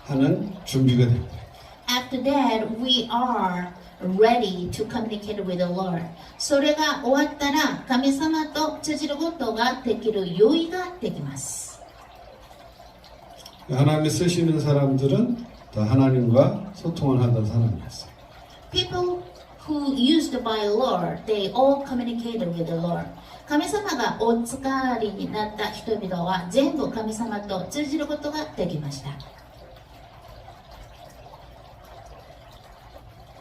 하는 준비가 됩니다. After that, we are ready to communicate with the Lord. それが終わったら神様と通じることができる用意ができます。 하나님이 쓰시는 사람들은 다 하나님과 소통을 하던 사람이었어요. People who used by Lord, they all communicated with the Lord. 神様がお使いになった人々は全部神様と通じることができました。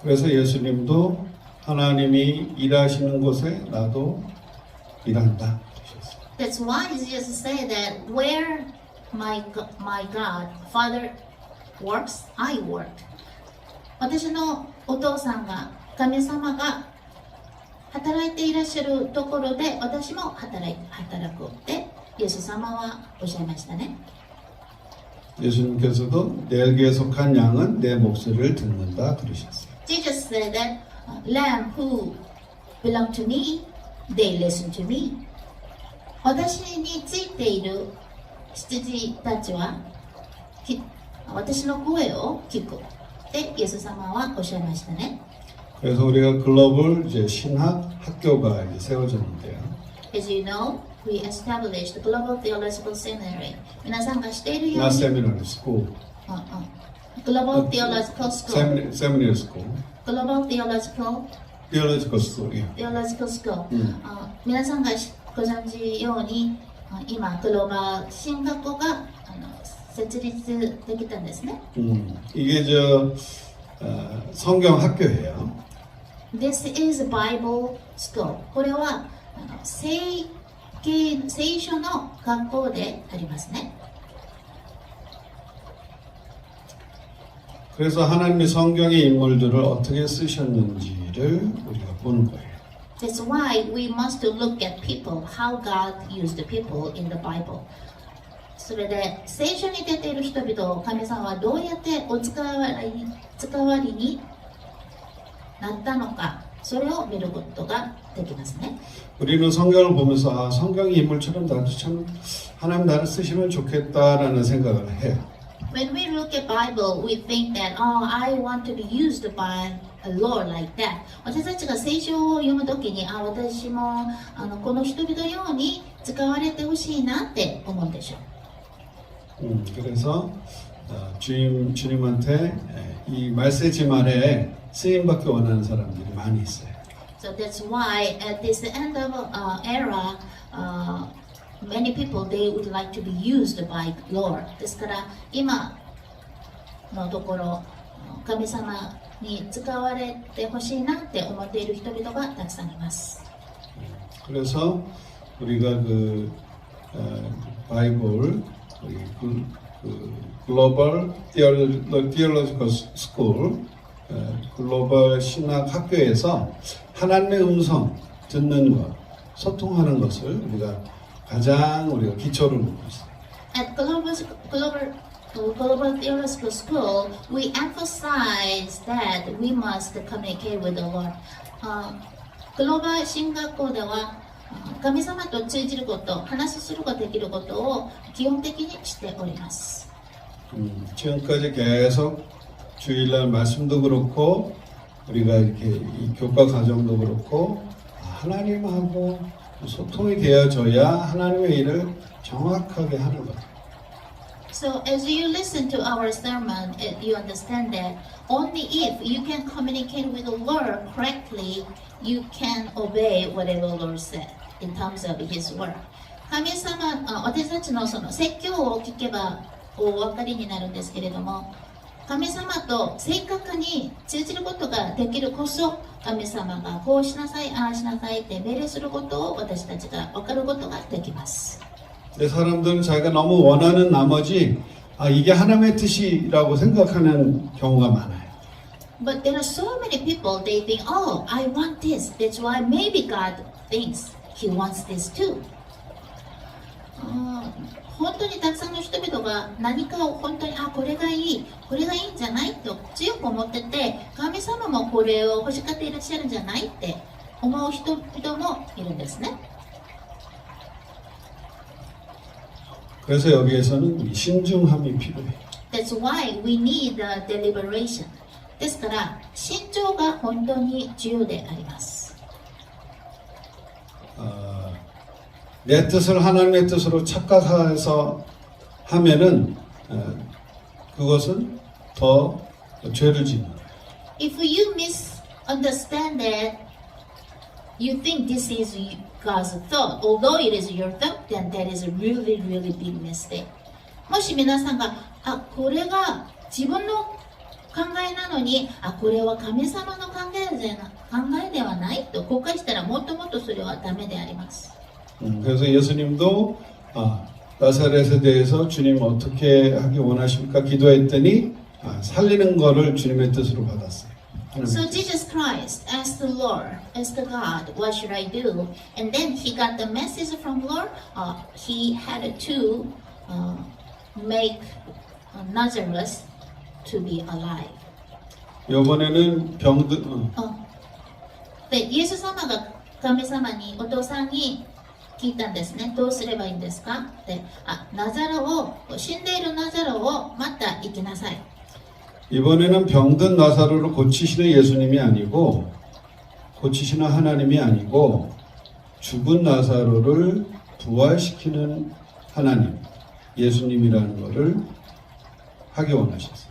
그래서 예수님도 하나님이 일하시는 곳에 나도 일한다. That's why Jesus said that where my God, Father works, I work. 私のお父さんが神様が働いていらっしゃるところで私も働くってイエス様はおっしゃいましたね。 예수님께서도 내게 속한 양은 내 목소리를 듣는다 그러셨어요. Jesus said that lamb who belong to me, they listen to me. 私についている羊たちは私の声を聞くってイエス様はおっしゃいましたね。 그래서 우리가 글로벌 이제 신학 학교가 이제 세워졌는데요. As you know, we established the Global Theological Seminary. 皆さんがしているよう Not に seminary school, Global Theological School, seminary school, Global Theological theological school. 예. Theological School、皆さんがご存知ように今グローバル進学校が設立できたんですね。 이게 성경 학교예요. This is a Bible School. これは聖書の学校でありますね。 그래서 하나님이 성경의 인물들을 어떻게 쓰셨는지를 우리가 보는 거예요. That's why we must look at people, how God used the people in the Bible. それで聖書に出ている人々を神様はどうやってお使わりになったのか、それを見ることができますね。 우리는 성경을 보면서 아, 성경의 인물처럼 나도 참 하나님 나를 쓰시면 좋겠다라는 생각을 해요. When we look at Bible, we think that, oh, I want to be used by a Lord like that. 私たちが聖書を読むときに、あ、私もこの人々のように使われてほしいなって思うでしょう。 그래서 주님한테 이 말세지 말에 쓰임 받기 원하는 사람들이 많이 있어요. So that's why at this end of era, many people they would like to be used by Lord. ですから今のところ神様に使われてほしいなって思っている人々がたくさんいます。 그래서 우리가 그 바이블 글로벌 디얼로지컬 스쿨 글로벌 신학 학교에서 하나님의 음성 듣는 것, 소통하는 것을 우리가 가장 우리가 기초를 놓고 있어요. At Global Theological School, we emphasize that we must communicate with the Lord. グローバル進学校では神様と通じること、話することができることを基本的にしております。 지금까지 계속 주일날 말씀도 그렇고 우리가 이렇게 이 교과 과정도 그렇고 하나님하고 소통이 되어져야 하나님의 일을 정확하게 하는 것. So as you listen to our sermon, you understand that only if you can communicate with the Lord correctly, you can obey whatever the Lord said in terms of His word. 神様、私たちのその説教を聞けばお分かりになるんですけれども、神様と正確に通じることができるこそ、神様がこうしなさい、ああしなさいって命令することを私たちが分かることができます。 근데 사람들은 자기가 너무 원하는 나머지 이게 하나님의 뜻이라고 생각하는 경우가 많아요. But there are so many people, they think, oh, I want this. That's why maybe God thinks He wants this too. 本当にたくさんの人々が何かを本当にこれがいい、これがいいんじゃないと強く思ってて、神様もこれを欲しがっていらっしゃるんじゃないって思う人々もいるんですね。 그래서 여기에서는 신중함이 필요해요. That's why we need the deliberation. ですから慎重が本当に重要であります。 내 뜻을 하나님의 뜻으로 착각해서 하면은 그것은 더 죄를 짓는 거예요. If you misunderstand that, you think this is God's thought, although it is your thought, then that is a really, really big mistake. もし皆さんが、これが自分の考えなのに、これは神様の考えではないと誤解したら、もっともっとそれはダメであります。 그래서 예수님도 나사렛에 대해서 주님 어떻게 하기 원하십니까? 기도했더니 살리는 거를 주님의 뜻으로 받았어요. So Jesus Christ asked the Lord, asked God, what should I do? And then he got the message from Lord. He had to make Nazareth to be alive. 이번에는 병든 で、イエス様が神様に、お父さんに聞いたんですね。どうすればいいんですかって、死んでいるナザロをまた生きなさい。 이번에는 병든 나사로를 고치시는 예수님이 아니고 고치시는 하나님이 아니고 죽은 나사로를 부활시키는 하나님 예수님이라는 것을 하기 원하셨어요.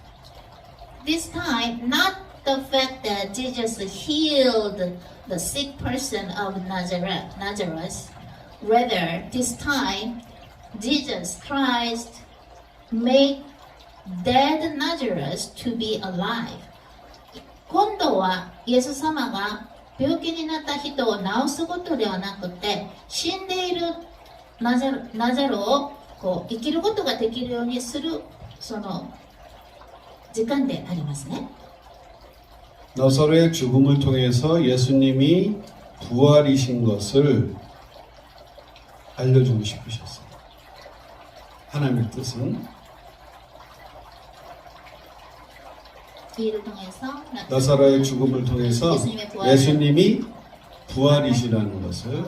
This time, not the fact that Jesus healed the sick person of Nazareth. Rather, this time, Jesus Christ made dead Nazareth to be alive. 今度はイエス様が病気になった人を治すことではなくて、死んでいるナザロを生きることができるようにするその時間でありますね。 나사로의 죽음을 통해서 예수님이 부활이신 것을 알려주고 싶으셨어요. 하나님의 뜻은 일을 통해서 나사로의 죽음을 통해서 예수님의 부활을 예수님이 부활이시라는 것을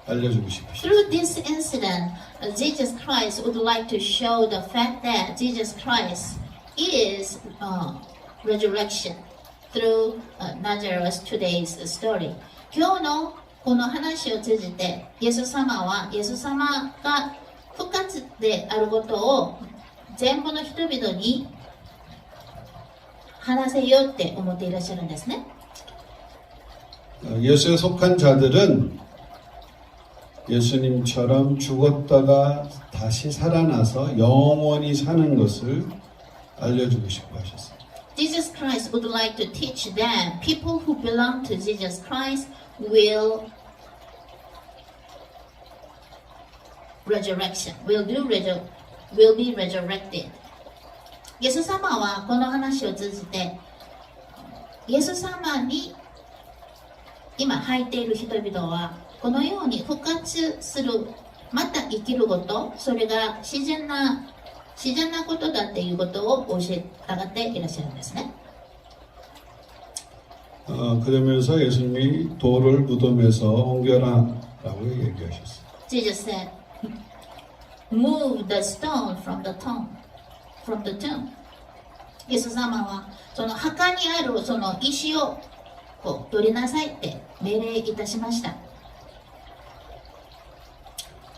알려주고 싶으십니다. Through this incident, Jesus Christ would like to show the fact that Jesus Christ is resurrection through Nazareth today's story. 今日のこの話を通じて、イエス様が復活であることを全部の人々に話せようって思っていらっしゃるんですね。 예수에 속한 자들은 예수님처럼 죽었다가 다시 살아나서 영원히 사는 것을 알려주고 싶어 하셨어요. Jesus Christ would like to teach them, people who belong to Jesus Christ will be resurrected. イエス様はこの話を通じて、イエス様に今入っている人々はこのように復活する、また生きること、それが自然なことだっていうことを教えたがっていらっしゃるんですね。 그러면서 예수님이 돌을 무덤에서 옮겨라라고 얘기하셨어요. Jesus said, "Move the stone from the tomb." イエス様はその墓にあるその石をこう取りなさいって命令いたしました。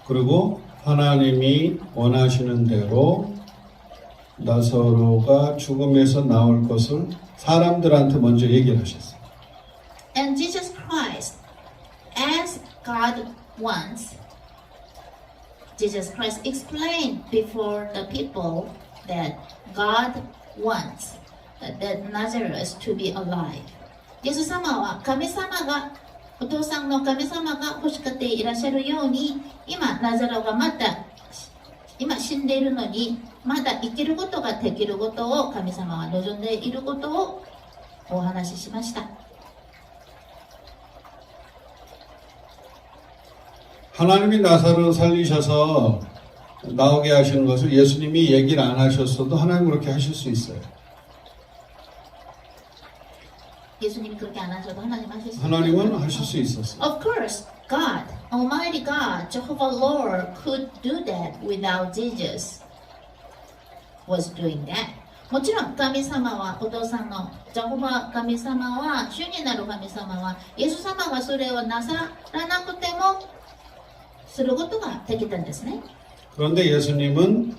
그리고 하나님이 원하시는 대로 나사로가 죽음에서 나올 것을 사람들한테 먼저 얘기를 하셨어요. And Jesus Christ, as God wants, Jesus Christ explained before the people that God wants that Nazareth to be alive. イエス様はお父さんの神様が欲しがっていらっしゃるように、今ナザロが今死んでいるのにまだ生きることができることを神様は望んでいることをお話ししました。 하나님이 나사로를 살리셔서 나오게 하시는 것을 예수님이 얘기를 안 하셨어도 하나님 그렇게 하실 수 있어요. イエスに그렇게 안 하셔도 하나님 하실 수 하나님은 하실 수 있었어요. Of course, God, Almighty God, Jehovah Lord could do that without Jesus was doing that. もちろん神様はお父さんのジェホバ神様は主になる神様はイエス様がそれをなさらなくてもすることができたんですね。 그런데 예수님은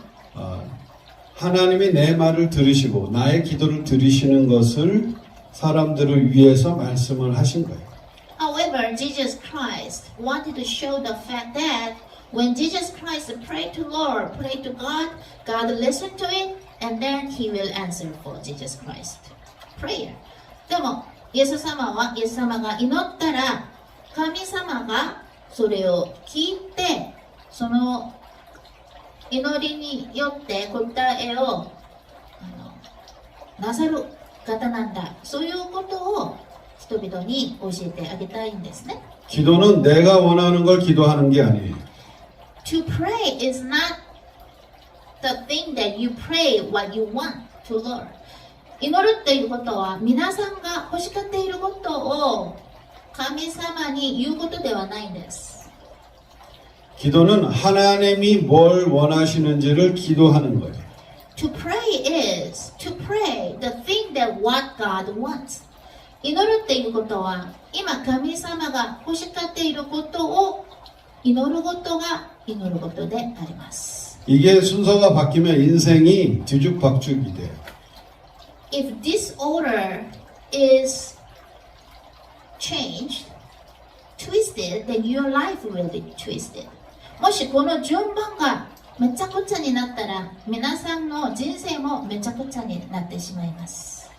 하나님이 내 말을 들으시고 나의 기도를 들으시는 것을 사람들을 위해서 말씀을 하신 거예요. However, Jesus Christ wanted to show the fact that when Jesus Christ prayed to Lord, prayed to God, God listened to it, and then He will answer for Jesus Christ prayer. でも、イエス様が祈ったら、神様がそれを聞いて、その祈りによって答えをなさる方なんだ。そういうことを人々に教えてあげたいんですね。 기도는 내가 원하는 걸 기도하는 게 아니에요. To pray is not the thing that you pray what you want to Lord. 祈るということは皆さんが欲しがっていることを神様に言うことではないんです。 기도는 하나님이 뭘 원하시는지를 기도하는 거예요. To pray is to pray the thing that what God wants. 祈るっていうことは今神様が欲しがっていることを祈ることであります。 이게 순서가 바뀌면 인생이 뒤죽박죽이 돼요. If this order is changed, twisted, then your life will be twisted. もしこの順番がめちゃくちゃになったら皆さんの人生もめちゃくちゃになってしまいます。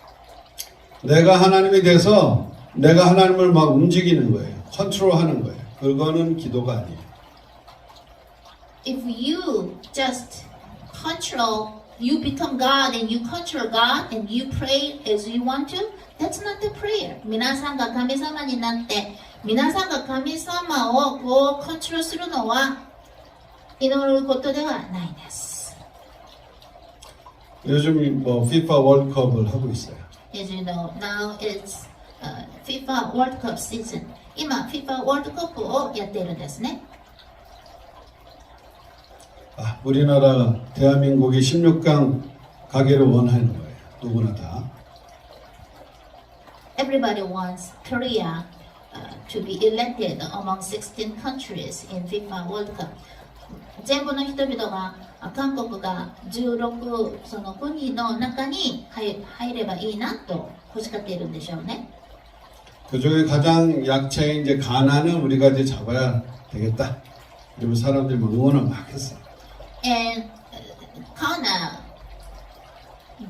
내가 하나님이 돼서 내가 하나님을 막 움직이는 거예요. 컨트롤하는 거예요. 그거는 기도가 아니에요. If you just you become God and you control God and you pray as you want to, that's not the prayer. 皆さんが神様になって皆さんが神様をこうコントロールするのは祈ることではないです。 요즘 뭐 FIFA 월드컵을 하고 있어요. As you know, now it's FIFA World Cup season. 今 FIFA ワールドカップをやっているんですね。 아, 우리나라 대한민국이 16강 가기를 원하는 거예요. 누구나 다. Everybody wants Korea to be elected among 16 countries in FIFA World Cup. 全部の人々が韓国が16その国の中に入ればいいなと欲しがっているんでしょうね。 그 중에 가장 약체인 이제 가나는 우리가 이제 잡아야 되겠다. 그리고 사람들이 막 응원을 막 했어요. And Ghana,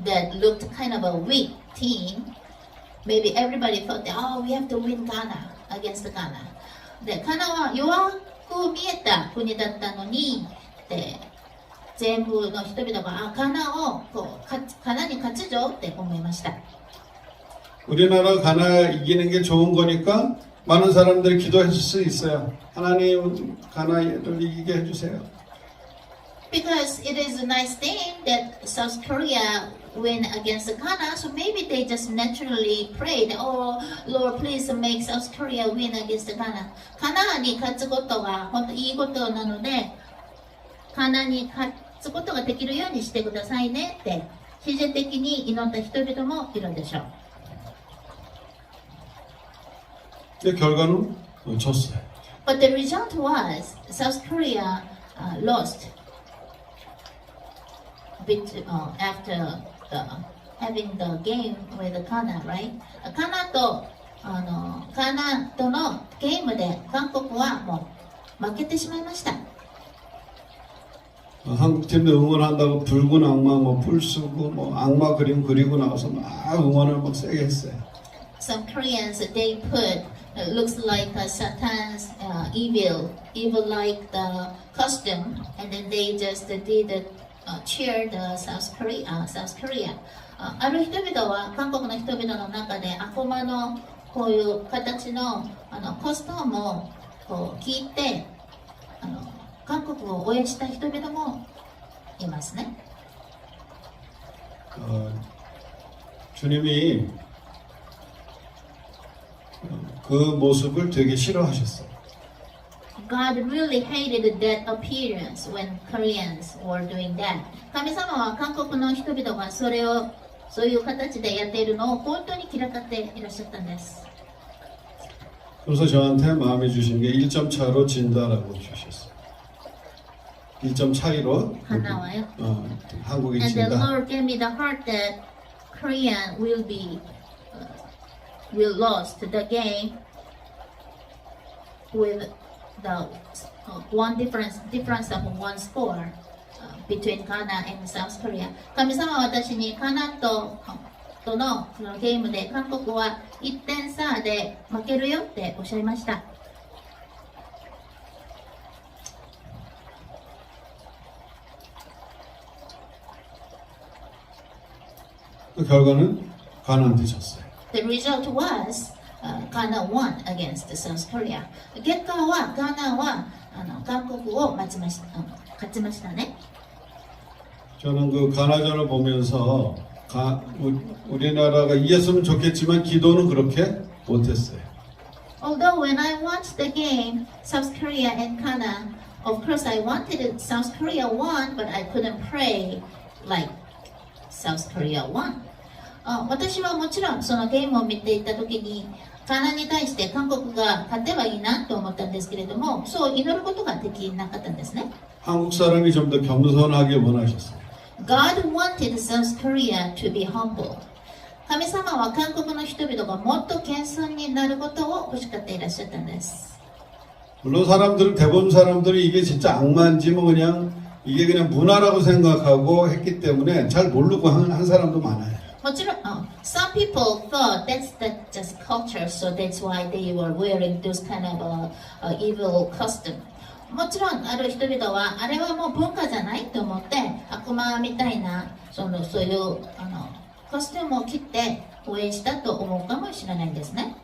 that looked kind of a weak team, maybe everybody thought that, oh, we have to win Ghana against Ghana. で、カナは弱く見えた国だったのに、で、全部の人々が、カナをカナに勝つぞって思いました。 우리나라 가나 이기는 게 좋은 거니까 많은 사람들이 기도했을 수 있어요. 하나님 가나를 이기게 해주세요. Because it is a nice thing that South Korea win against Ghana, so maybe they just naturally prayed, oh Lord, please make South Korea win against Ghana. カナに勝つことが本当いいことなので、カナに勝つことができるようにしてくださいねって自然的に祈った人々もいるんでしょう。 근데 결과는 졌어요. But the result was South Korea lost after having the game with Ghana, right? カナとのゲームで韓国はもう負けてしまいました。 한국 팀도 응원한다고 붉은 악마 뭐 뿔 쓰고 뭐 악마 그림 그리고 나와서 막 응원을 막 세게 했어요. Some Koreans they put looks like Satan's evil like the costume, and then they just did cheer the South Korea. ある人々は韓国の人々の中で悪魔のこういう形のコスチュームをこう聞いて韓国を応援した人々もいますね。 주님이 그 모습을 되게 싫어하셨어요. God really hated that appearance when Koreans were doing that. 神様は韓国の人々がそれをそういう形でやっているのを本当に嫌がっていらっしゃったんです。 그래서 저한테 마음에 주신 게 1점 차로 진다라고 주셨어요. 1점 차이로 하나와요? 한국이 And the 진다. Lord gave me the heart that Korean will lost the game with the one difference of one score between Ghana and South Korea. 神様は私にカナとのそのゲームで韓国は1点差で負けるよっておっしゃいました。 그 결과는 가나한테 졌어요. The result was Ghana won against South Korea. 結果はガナは韓国を勝ちましたね。 저는 그 가나전을 보면서 우리나라가 이겼으면 좋겠지만 기도는 그렇게 못했어요. Although when I watched the game, South Korea and Ghana, of course I wanted South Korea won, but I couldn't pray like South Korea won. 私はもちろんそのゲームを見ていた時にガナに対して韓国が勝てばいいなと思ったんですけれども、そう祈ることができなかったんですね。 한국 사람이 좀 더 겸손하게 원하셨어요. God wanted South Korea to be humble. 神様は韓国の人々がもっと謙遜になることを欲しがっていらっしゃったんです。 물론 대부분 사람들이 이게 진짜 악마인지 뭐 그냥 이게 그냥 문화라고 생각하고 했기 때문에 잘 모르고 한 사람도 많아요. もちろん、some people thought that's just culture, so that's why they were wearing those kind of evil costume. もちろんある人々はあれはもう文化じゃないと思って悪魔みたいなそういうコスチュームを着て応援したと思うかもしれないんですね。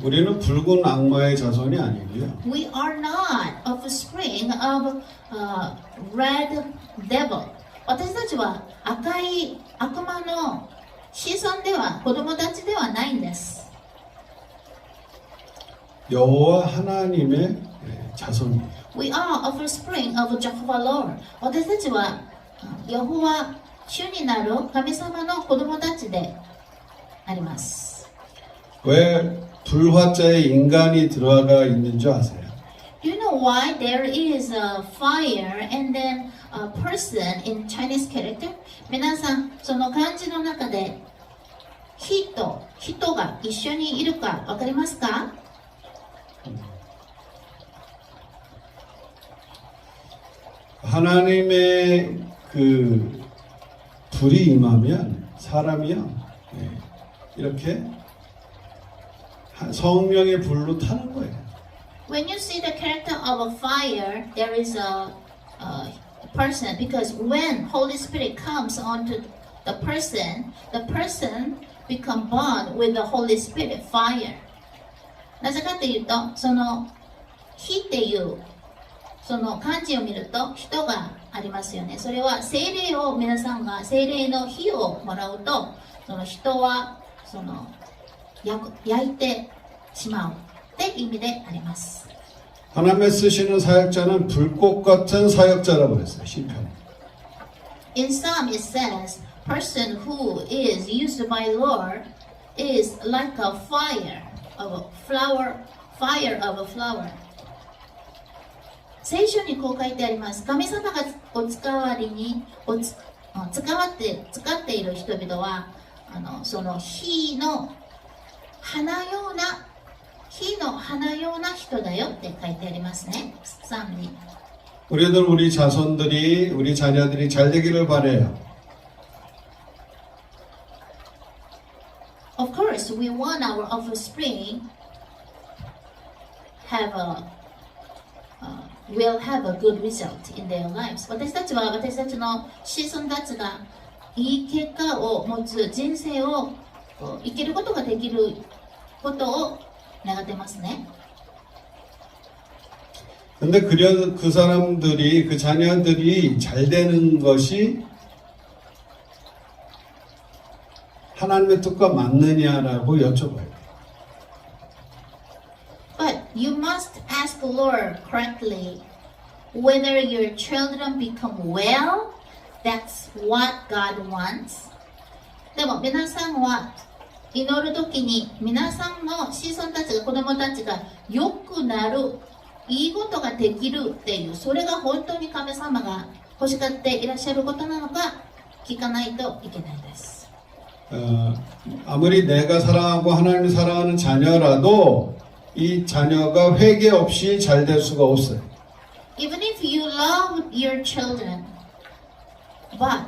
우리는 붉은 악마의 자손이 아니고요. We are not offspring of red devil. 私たちは赤い悪魔の子孫では子供たちではないんです。 여호와 하나님의 자손이에요. We are offspring of Jehovah Lord. 私たちはヤホワ主になる神様の子供たちであります。 왜 불화자에 인간이 들어가 있는 줄 아세요? Do you know why there is a fire and then a person in Chinese character? 皆さん、その漢字の中で人が一緒にいるかわかりますか？ 하나님의 그 불이 임하면 사람이요 이렇게 성령의 불로 타는 거예요. When you see the character of a fire, there is a person because when Holy Spirit comes onto the person become born with the Holy Spirit fire. なぜかというと、その火っていうその漢字を見ると人がありますよね。それは聖霊を皆さんが聖霊の火をもらうと、その人はその焼いてしまうって意味であります。 하나님의 쓰시는 사역자는 불꽃 같은 사역자라고 그랬어요. 시편. In Psalm it says, person who is used by Lord is like a fire of a flower. 聖書にこう書いてあります。神様がお使わりに使っている人々はその火の花ような人だよって書いてありますね。3に 우리들 우리 자손들이 우리 자녀들이 잘 되기를 바래요. Of course, we want our offspring will have a good result in their lives. 私たちは私たちの子孫たちがいい結果を持つ人生を生きることができることを願ってますね。 근데 그 사람들이 그 자녀들이 잘 되는 것이 하나님의 뜻과 맞느냐라고 여쭤봐요. But you must ask the Lord correctly whether your children become well. That's what God wants. でも皆さんは祈るときに皆さんの子孫たちが子供たちが良くなるいいことができるっていうそれが本当に神様が欲しがっていらっしゃることなのか聞かないといけないです。 아무리 내가 사랑하고 하나님을 사랑하는 자녀라도 이 자녀가 회개 없이 잘 될 수가 없어요. Even if you love your children, but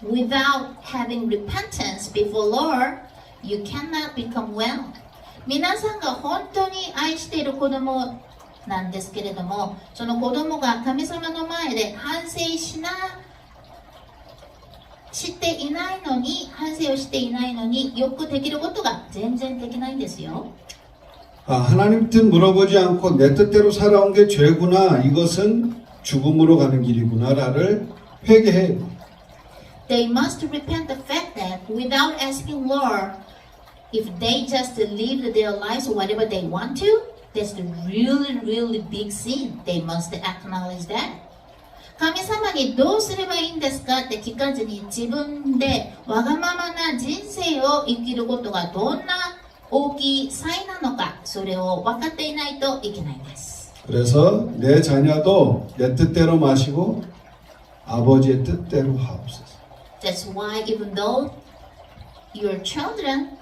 without having repentance before Lord, you cannot become well. 皆さんが本当に愛している子供なんですけれども、その子供が神様の前で反省をしていないのによくできることが全然できないんですよ。 하나님 뜻 물어보지 않고 내 뜻대로 살아온 게 죄구나. 이것은 죽음으로 가는 길이구나를 회개해요. They must repent the fact that without asking Lord, if they just live their lives whatever they want to, that's the really big sin. They must acknowledge that. 神様にどうすればいいんですかって聞かずに自分でわがままな人生を生きることがどんな大きい才なのかそれを分かっていないといけないんです。 그래서 내 자녀도 내 뜻대로 마시고 아버지의 뜻대로 하옵소서. That's why even though your children,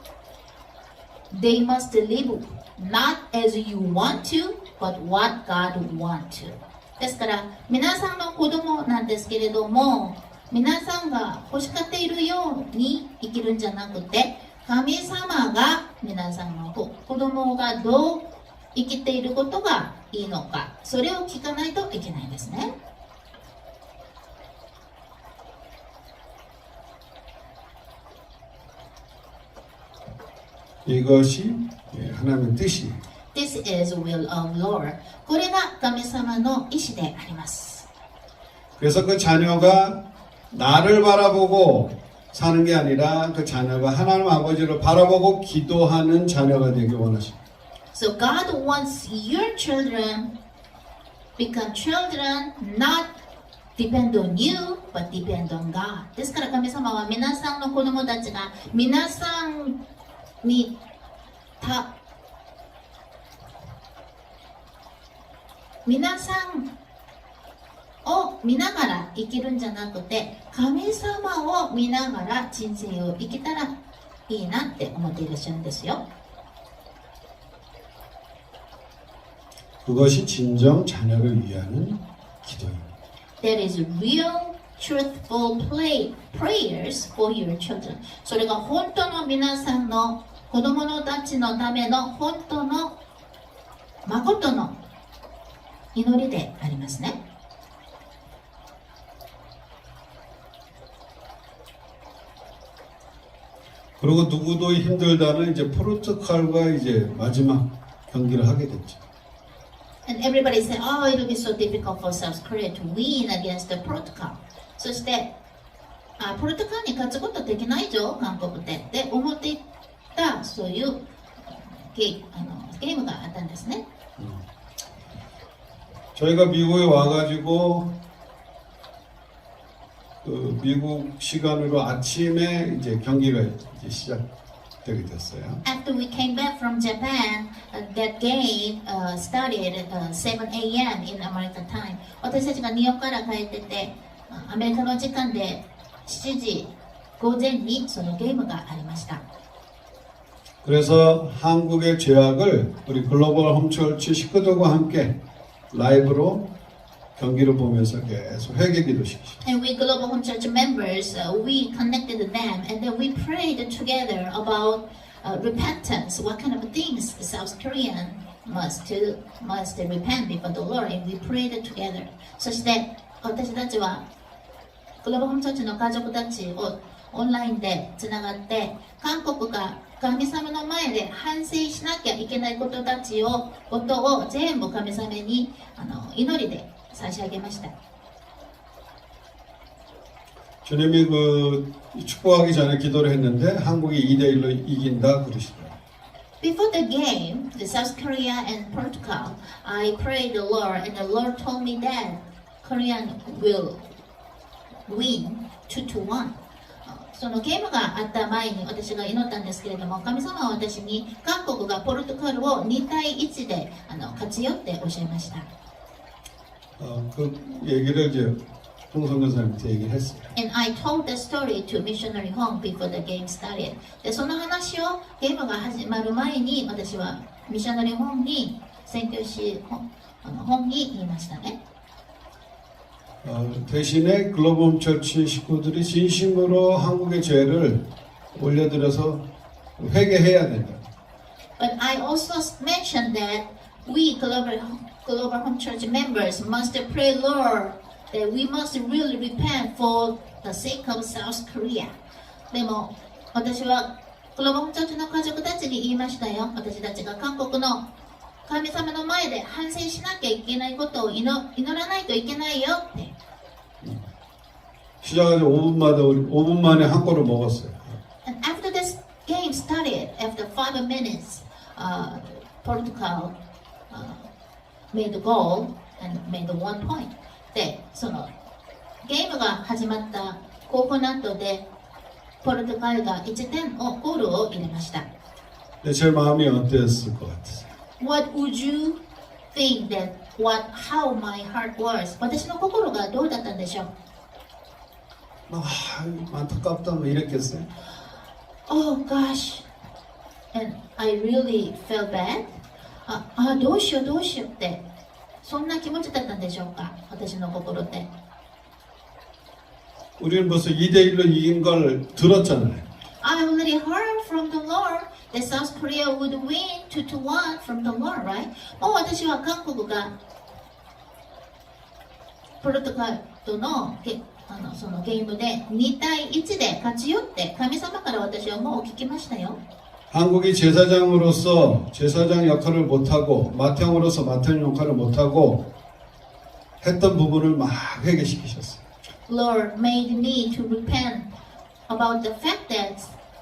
they must live not as you want to, but what God want to. ですから皆さんの子供なんですけれども、皆さんが欲しがっているように生きるんじゃなくて、神様が皆さんの子供がどう生きていることがいいのか、それを聞かないといけないんですね。 이것이 하나님의 뜻이에요. This is will of Lord. これが神様の意志であります。 그래서 그 자녀가 나를 바라보고 사는 게 아니라 그 자녀가 하나님 아버지를 바라보고 기도하는 자녀가 되길 원하십니다. So God wants your children become children not depend on you but depend on God. ですから神様は皆さんの子供たちが皆さんに皆さんを見ながら生きるんじゃなくて神様を見ながら人生を生きたらいいなって思っていらっしゃるんですよ。 그것이 진정 자녀를 위하는 기도입니다. That is real truthful prayers for your children. それが本当の皆さんの子供たちのための本当の誠の祈りでありますね。 그리고 누구도 힘들다는 이제 포르투갈과 이제 마지막 경기를 하게 됐죠. And everybody said, oh, it will be so difficult for South Korea to win against the Portugal. そして、ポルトガルに勝つことできないぞ、韓国ってって思っていたそういうゲームがあったんですね。 저희가 미국에 와가지고 그 미국 시간으로 아침에 이제 경기가 이제 시작되게 됐어요. After we came back from Japan, that game started at 7 a.m. in American time. 私たちがニューヨークから帰ってて、アメリカの時間で7時午前にそのゲームがありました。 그래서 한국의 죄악을 우리 글로벌 홈처치 식구들과 함께 라이브로 경기를 보면서 계속 회개기도 시키시죠. And we Global Home Church members, we connected them and then we prayed together about repentance. What kind of things South Korean must repent before the Lord, and we prayed together. そして私たちはグローバルホームチャーチの家族たちをオンラインでつながって韓国が神様の前で反省しなきゃいけないことを全部神様に祈りで差し上げました。 주님이 그 축복하기 전에 기도를 했는데 한국이 2대1로 이긴다 그러시더라고요. Before the game, the South Korea and Portugal, I prayed the Lord, and the Lord told me that Korean will win 2-1. そのゲームがあった前に私が祈ったんですけれども、神様は私に韓国がポルトガルを2対1で勝ちよっておっしゃいました。 그 얘기를 이제 홍성교사님한테 얘기를 했어요. And I told the story to missionary home before the game started. でその話をゲームが始まる前に私はミッショナリー本に宣教師本に言いましたね。 대신에 글로벌 홈처치 식구들이 진심으로 한국의 죄를 올려드려서 회개해야 된다. But I also mentioned that we Global Home Church members must pray, Lord, that we must really repent for the sake of South Korea. でも私はグローバルホームチャーチの家族たちに言いましたよ。私たちが韓国の神様の前で反省しなきゃいけないことを祈らないといけないよって。 시작하자 5분 만에 한 골을 먹었어요. And after this game started, after 5 minutes, Portugal made a goal and made 1 point. で、そのゲームが始まった5分後でポルトガルが1点をゴールを入れました。 제 마음이 어땠을 것 같으세요? What would you think that how my heart was? 私の心がどうだったんでしょう? 안타깝다 뭐 이랬겠어요? Oh gosh, and I really felt bad. どうしようってそんな気持ちだったんでしょうか私の心って。 우리는 벌써 2대1로 이긴 걸 들었잖아요. I already heard from the Lord that South Korea would win 2-1 from the Lord, right? もう私は韓国がポルトガルとのそのゲームで2対1で勝ちよって神様から私はもう聞きましたよ。 한국이 제사장으로서 제사장 역할을 못하고 마태형으로서 마태형 역할을 못하고 했던 부분을 막 회개시키셨어요. Lord made me to repent about the fact that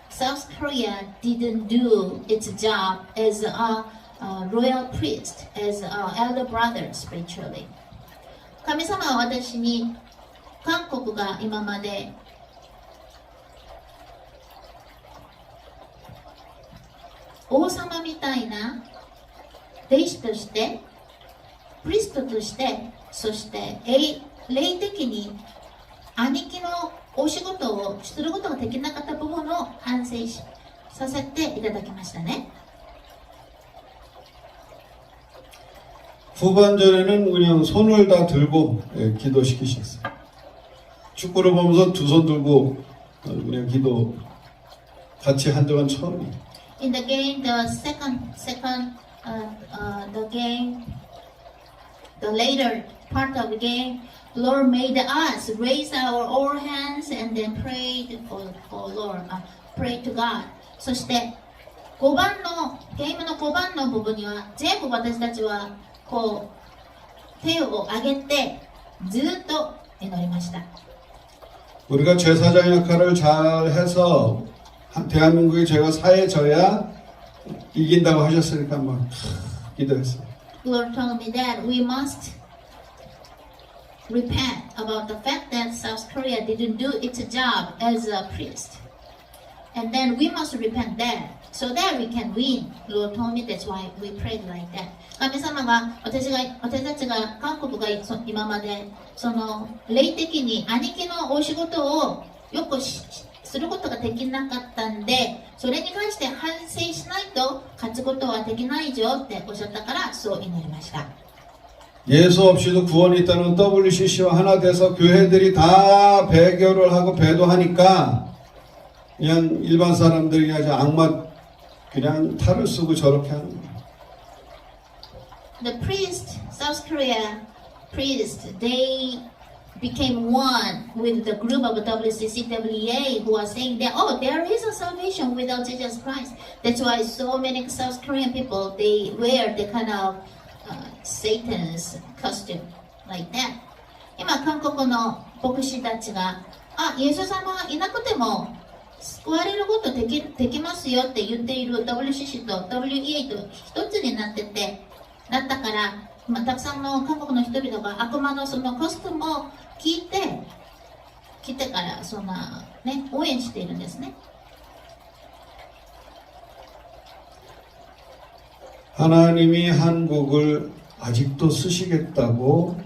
South Korea didn't do its job as a royal priest, as an elder brother spiritually. 神様は私に韓国が今まで王様みたいな弟子としてプリストとしてそして霊的に兄貴のお仕事をすることができなかった部分を反省させていただきましたね。 후반전에는 그냥 손을 다 들고 기도시키셨어요. 축구를 보면서 두 손 들고 그냥 기도 같이 한 적은 처음이에요. In the game, the later part of the game, Lord made us raise our all hands and then prayed for Lord, pray to God. そして5番のゲームの5番の部分には全部私たちはこう手を挙げてずっと祈りました。 우리가 제사장 역할을 잘 해서 대한민국이 죄가 사해져야 이긴다고 하셨으니까 막 기도했어요. Lord told me that we must repent about the fact that South Korea didn't do its job as a priest. And then we must repent that so that we can win. Lord told me that's why we prayed like that. 神様が私たちが韓国が今までその霊的に兄貴のお仕事をよくすることができなかったんで、それに関して反省しないと勝つことはできないよっておっしゃったからそう祈りました。 예수 없이도 구원이 있다는 WCC와 하나 돼서 교회들이 다 배교를 하고 배도하니까 그냥 일반 사람들이 아주 악마 그냥 탈을 쓰고 저렇게 하는 거예요. The priest, South Korea priest, they became one with the group of WCCWA who are saying that, oh, there is a salvation without Jesus Christ. That's why so many South Korean people, they wear the kind of Satan's costume like that. 今、韓国の牧師たちが、あ、イエス様いなくても救われることできますよって言っている WCC と WEA と一つになってて、なったから、たくさんの韓国の人々が悪魔のそのコスチュームを聞いて、来てからそんな、ね、応援しているんですね。 하나님이 한국을 아직도 쓰시겠다고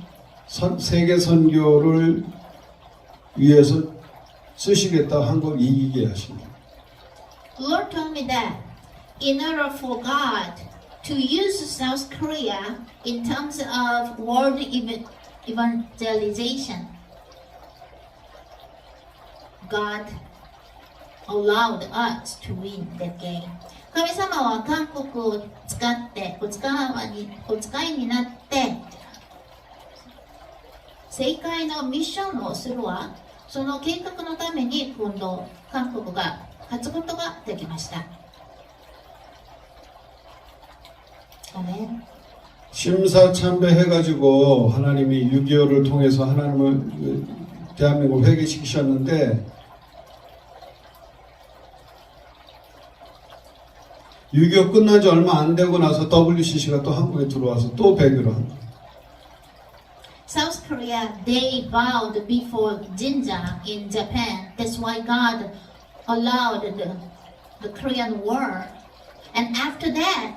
세계 선교를 위해서 쓰시겠다고 한국 이기게 하십니다. Lord told me that in order for God to use South Korea in terms of world evangelization, God allowed us to win that game. 神様は韓国を使ってお使いになって正解のミッションをするわ。その計画のために今度韓国が勝つことができました。 아멘. 심사참배해가지고 하나님이 6.25를 통해서 하나님을 대한민국을 회개시키셨는데 6.25 끝난 지 얼마 안 되고 나서 WCC가 또 한국에 들어와서 또 배교를 한 거예요. South Korea, they bowed before Jinja in Japan. That's why God allowed the Korean War. And after that,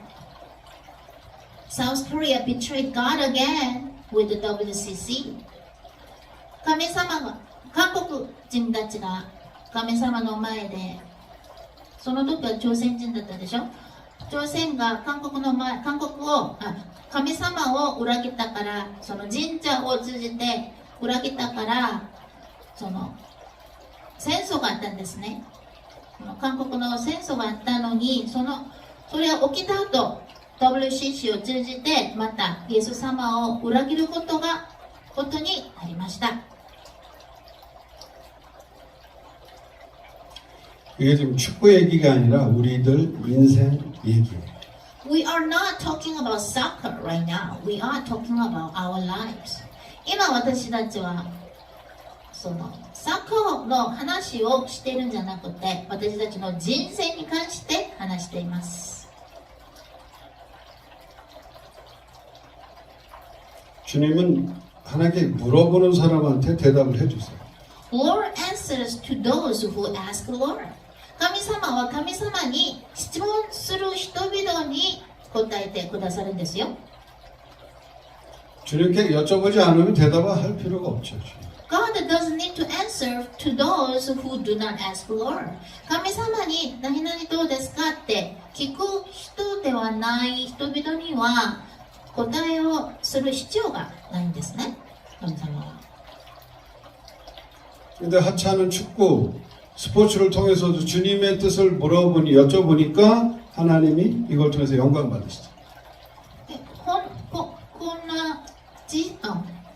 South Korea betrayed God again with the WCC. 神様が、韓国人たちが神様の前で、その時は朝鮮人だったでしょ。朝鮮が韓国を神様を裏切ったから、その神社を通じて裏切ったから、その戦争があったんですね。韓国の戦争があったのに、それが起きた後、WCC を通じてまたイエス様を裏切ることになりました。 이게 지금 축구 얘기가 아니라 우리들 인생 얘기예요. We are not talking about soccer right now. We are talking about our lives. 今私たちはそのサッカーの話をしているんじゃなくて、私たちの人生に関して話しています。 주님은 하나님께 물어보는 사람한테 대답을 해주세요. Lord answers to those who ask Lord. 神様は神様に質問する人々に答えてくださるんですよ。 주님께 여쭤보지 않으면 대답을 할 필요가 없죠. God doesn't need to answer to those who do not ask Lord. 神様に何々どうですかって聞く人ではない人々には答えをする必要がないんですね。神様は。 근데 하찮은 축구, 스포츠를 통해서도 주님의 뜻을 물어보니 여쭤보니까 하나님이 이걸 통해서 영광 받으시죠. でこんな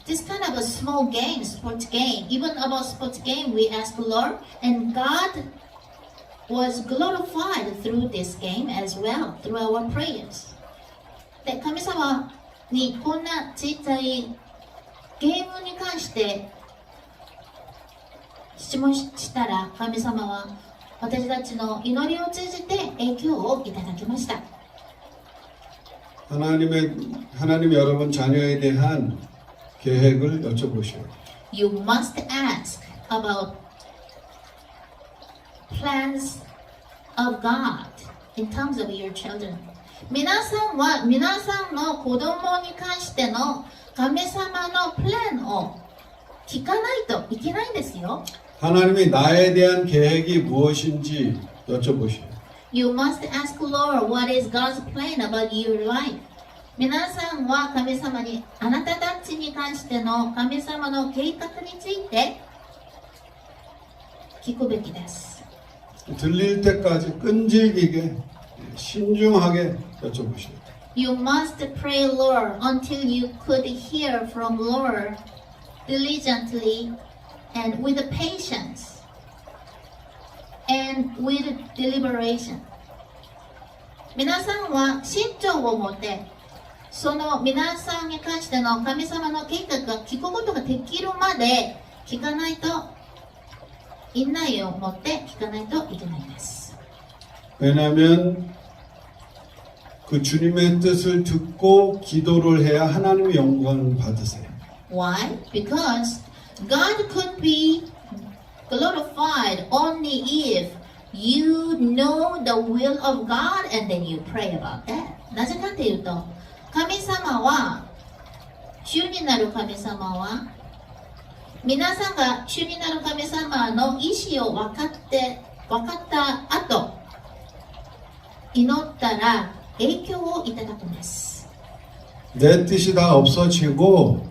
this kind of a small game, sports game, even about sports game, we ask the Lord, and God was glorified through this game as well, through our prayers. で、神様にこんなちっちゃいゲームに関して質問したら、神様は私たちの祈りを通じて影響をいただきました。 하나님 여러분 자녀에 대한 계획을 여쭤보시오. You must ask about plans of God in terms of your children. 皆さんは皆さんの子供に関しての神様のプランを聞かないといけないんですよ。 하나님이 나에 대한 계획이 무엇인지 여쭤보시오. You must ask Lord what is God's plan about your life. 皆さんは神様にあなたたちに関しての神様の計画について聞くべきです。 들릴 때까지 끈질기게 신중하게 여쭤보시오. You must pray, Lord, until you could hear from Lord diligently and with patience and with deliberation. 皆さんは慎重を持ってその皆さんに関しての神様の計画が聞くことができるまで聞かないと、院内を持って聞かないといけないです。 왜냐하면 그 주님의 뜻을 듣고 기도를 해야 하나님의 영광을 받으세요. Why? Because God could be glorified only if you know the will of God and then you pray about that. なぜかというと、神様は、主になる神様は、皆さんが主になる神様の意志を分かった後、祈ったら影響をいただくんです。 내 뜻이 다 없어지고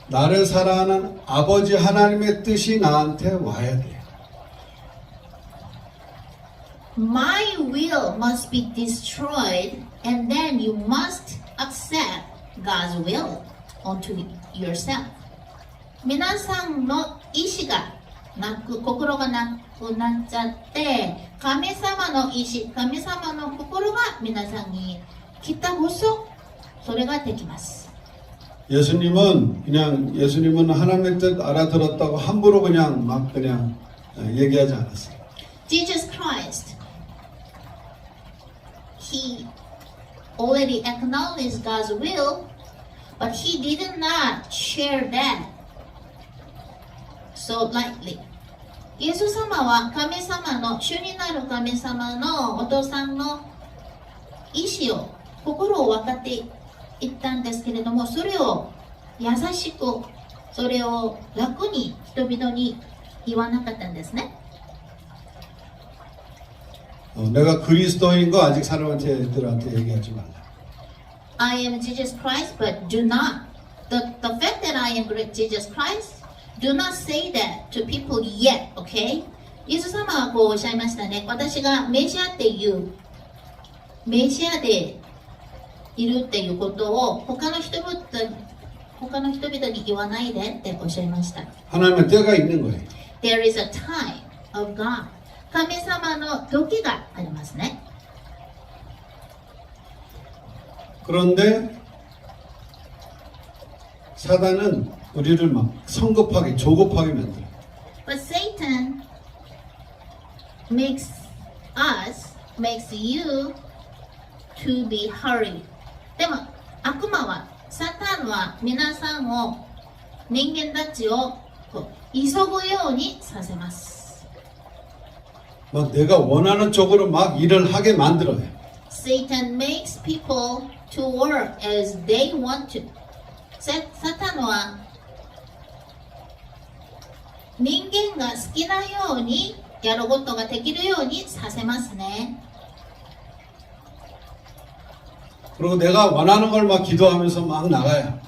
나를 사랑하는 아버지 하나님의 뜻이 나한테 와야 돼요. My will must be destroyed, and then you must accept God's will onto yourself. 皆さんの意志がなく、心がなくなっちゃって、神様の意志、神様の心が皆さんに来たこそ、それができます。 예수님은 하나님의 뜻 알아들었다고 함부로 그냥 막 그냥 얘기하지 않았어요. Jesus Christ, He already acknowledged God's will, but He did not share that so lightly. イエス様は神様の、主になる神様のお父さんの意志を、心を分かっていったんですけれども、それを優しく、それを楽に人々に言わなかったんですね。 내가 그리스도인 거 아직 사람들한테 얘기하지 말라. I am Jesus Christ, but do not. The fact that I am Jesus Christ, do not say that to people yet, okay? イエス様はこうおっしゃいましたね。私がメシアっていう、メシアでいるっていうことを他の人々に言わないでっておっしゃいました。 하나님은 때가 있는 거예요. There is a time of God. 神様の時がありますね。 그런데 사단은 우리를 막 성급하게 조급하게 만들어요. makes you to be hurried. でも悪魔はサタンは皆さんを人間たちをこう急ぐようにさせます。 막 내가 원하는 쪽으로 막 일을 하게 만들어요. Satan makes people to work as they want to. サタンは人間が好きなようにやることができるようにさせますね。 그리고 내가 원하는 걸 막 기도하면서 막 나가요.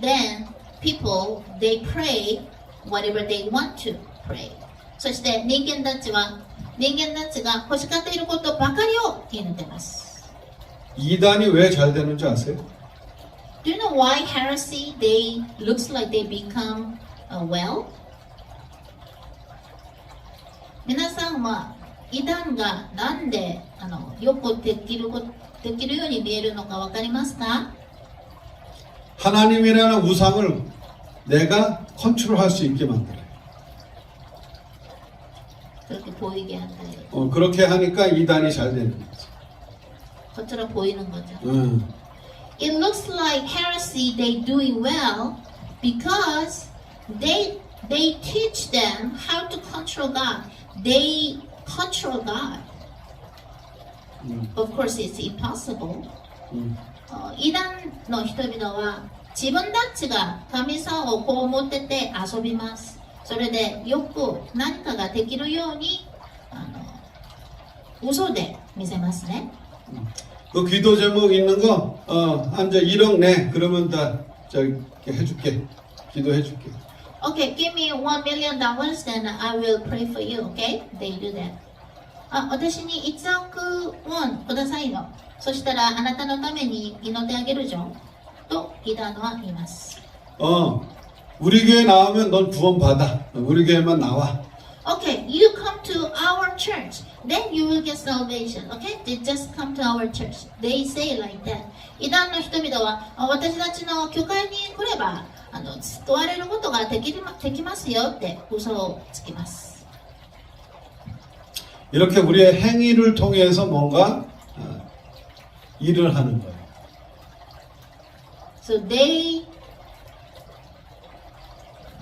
Then people they pray whatever they want to pray. そして人間たちが欲しがっていることばかりを祈っています。 이단이 왜 잘 되는지 아세요? Do you know why heresy they looks like they become well? 皆さんは異端がなんでよくできるように見えるのかわかりますか？ 하나님이라는 우상을 내가 컨트롤할 수 있게 만들어요. 그렇게 보이게 한다요. 그렇게 하니까 이단이 잘 되는 거죠. 겉으로 보이는 거죠. It looks like heresy they doing well because they teach them how to control God. They control God. Of course, it's impossible. イダンの人々は自分たちが神様をこう思ってて遊びます。それでよく何かができるように嘘で見せますね。 그 기도 제목 있는 거 앉아 1억 내 그러면 다 저기 해줄게. 기도해줄게. Okay, give me $1 million, then I will pray for you. Okay? They do that. 私に1億ウォンくださいの。そしたらあなたのために祈ってあげるじゃん。とイダンは言います。 우리 교회 나오면 넌 구원 받아. 우리 교회만 나와. Okay, you come to our church, then you will get salvation. Okay? They just come to our church. They say like that. イダンの人々は私たちの教会に来れば救われることができますよって嘘をつきます。 이렇게 우리의 행위를 통해서 뭔가 일을 하는 거예요. So they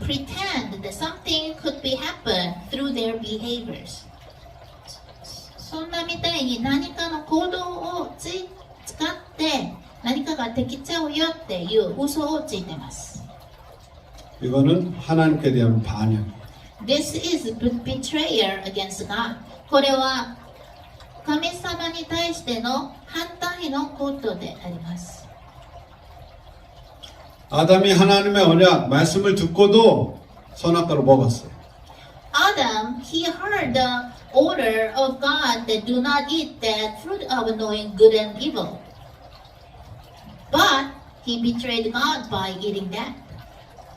pretend that something could be happen through their behaviors. そんなみたいに何かの行動を使って何かができちゃうよっていう嘘をついてます。 이거는 하나님께 대한 반역이에요. This is betrayal against God. これは神様に対しての反対のことであります。 아담이 하나님의 언약 말씀을 듣고도 선악과를 먹었어요. Adam, he heard the order of God that do not eat that fruit of knowing good and evil. But he betrayed God by eating that.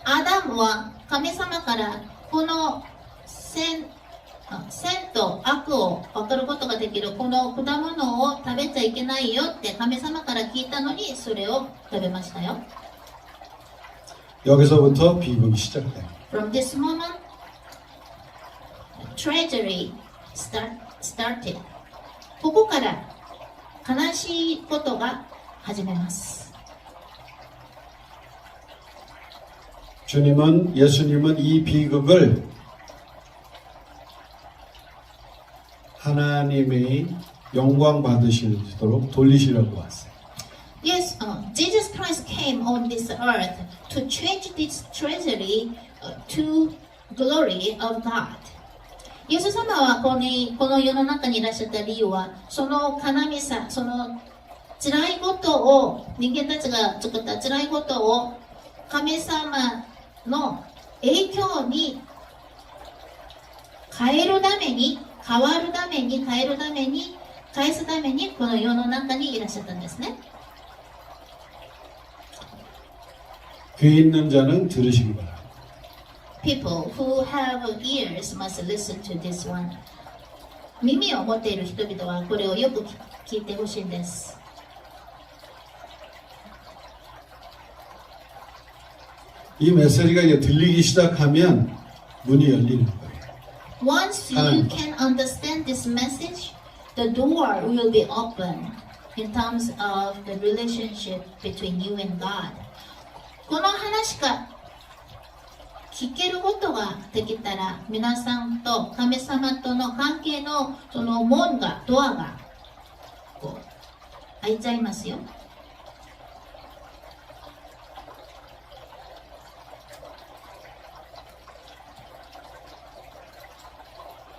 アダムは神様からこの善と悪を分かることができるこの果物を食べちゃいけないよって神様から聞いたのにそれを食べましたよ。 여기서부터 비극이 시작돼요. From this moment, tragedy started. ここから悲しいことが始めます。 예수님은 이 비극을 하나님의 영광 받으시도록 돌리시려고 왔어요. Yes, Jesus Christ came on this earth to change this tragedy to glory of God. イエス様はこの世の中にいらっしゃった理由は、その悲しさ、その辛いことを、人間たちが作った辛いことを神様の影響に変えるために、変えすためにこの世の中にいらっしゃったんですね。 귀 있는 자는 들으시기 바랍니다. People who have ears must listen to this one. 耳を持っている人々はこれをよく聞いてほしいんです。 이 메시지가 이제 들리기 시작하면 문이 열리는 거예요. Once you can understand this message, the door will be open in terms of the relationship between you and God. この話が聞けることができたら、皆さんと神様との関係のその門が、ドアがこう開いちゃいますよ。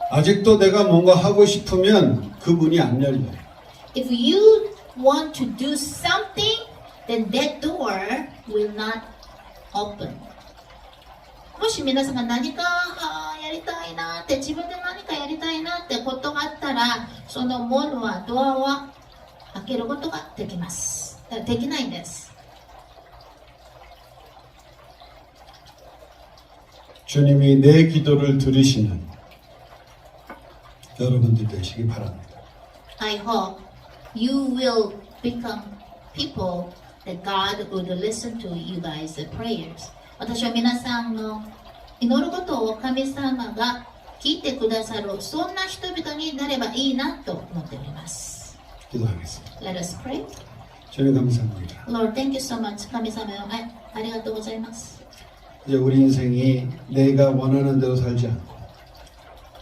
아직도 내가 뭔가 하고 싶으면 그 문이 안 열려요. If you want to do something, then that door will not open. もし皆さんが何かやりたいなって、自分で何かやりたいなってことがあったら、その門は、ドアは開けることができます。できないんです。 주님이 내 기도를 들으시는 여러분들 되시기 바랍니다. I hope you will become people that God would listen to you guys' prayers. 私は皆さんの祈ることを神様が聞いてくださる、そんな人々になればいいなと思っております。 기도하겠습니다. Let us pray. 주님 감사합니다. Lord, thank you so much. 神様よ、ありがとうございます。 이제 우리 인생이 내가 원하는 대로 살지 않고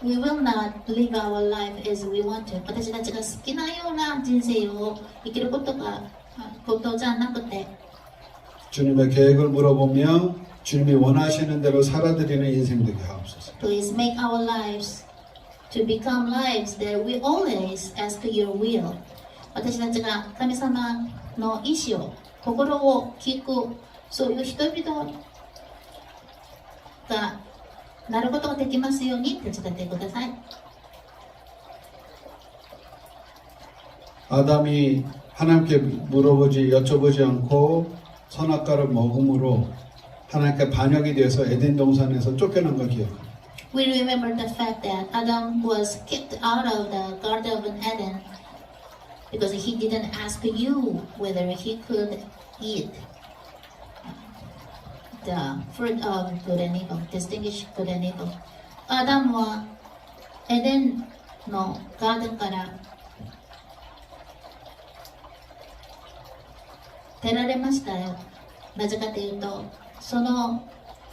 We will not live our life as we want to. 私たちが好きなような人生を生きることじゃなくて、 주님의 계획을 물어보며 주님이 원하시는 대로 살아드리는 인생 되게 하옵소서. Please make our lives to become lives that we always ask your will. 私たちが神様の意志を、心を聞く、そういう人々がなることができますように手伝ってください。 아담이 하나님께 물어보지 여쭤보지 않고 선악과를 먹음으로 하나님께 반역이 되어서 에덴 동산에서 쫓겨난 걸 기억합니다. We remember the fact that Adam was kicked out of the Garden of Eden because he didn't ask you whether he could eat the fruit of good and evil, distinguish good and evil. アダムはエデンのガーデンから出られましたよ。なぜかというと、その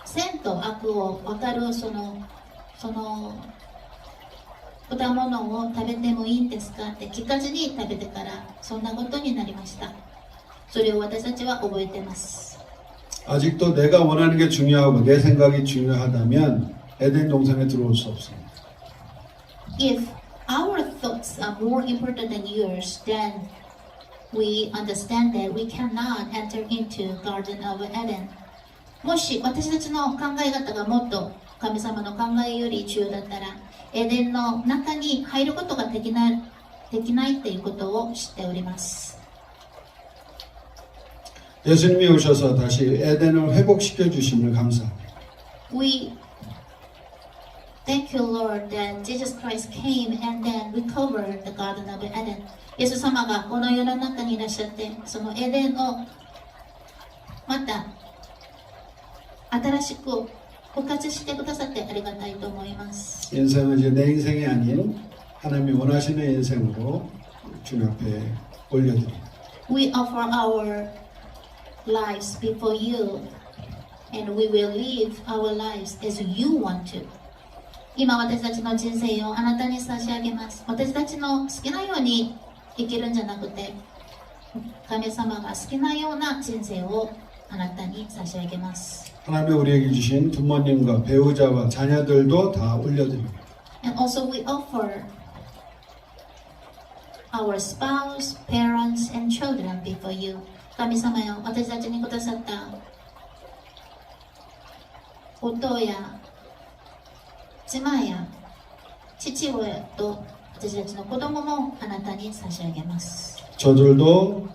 善と悪を分かるその果物を食べてもいいんですかって聞かずに食べてからそんなことになりました。それを私たちは覚えています。 아직도 내가 원하는 게 중요하고 내 생각이 중요하다면 에덴 동산에 들어올 수 없습니다. If our thoughts are more important than yours, then we understand that we cannot enter into Garden of Eden. もし私たちの考え方がもっと神様の考えより重要だったら、エデンの中に入ることができないということを知っております。 예수님이 오셔서 다시 에덴을 회복시켜 주심을 감사합니다. We thank you, Lord, that Jesus Christ came and then recovered the Garden of Eden. イエス様がこの世の中にいらっしゃって、そのエデンをまた新しく復活してくださってありがたいと思います。 인생은 이제 내 인생이 아닌 하나님이 원하시는 인생으로 주님 앞에 올려드립니다. We offer our lives before you, and we will live our lives as you want to. 今私たちの人生をあなたに差し上げます。私たちの好きなように生きるんじゃなくて、神様が好きなような人生をあなたに差し上げます。 하나님이 우리에게 주신 부모님과 배우자와 자녀들도 다 올려드립니다. And also we offer our spouse, parents, and children before you. 神様よ、私たちにくださった夫や妻や父親と私たちの子供もあなたに差し上げます。 저들도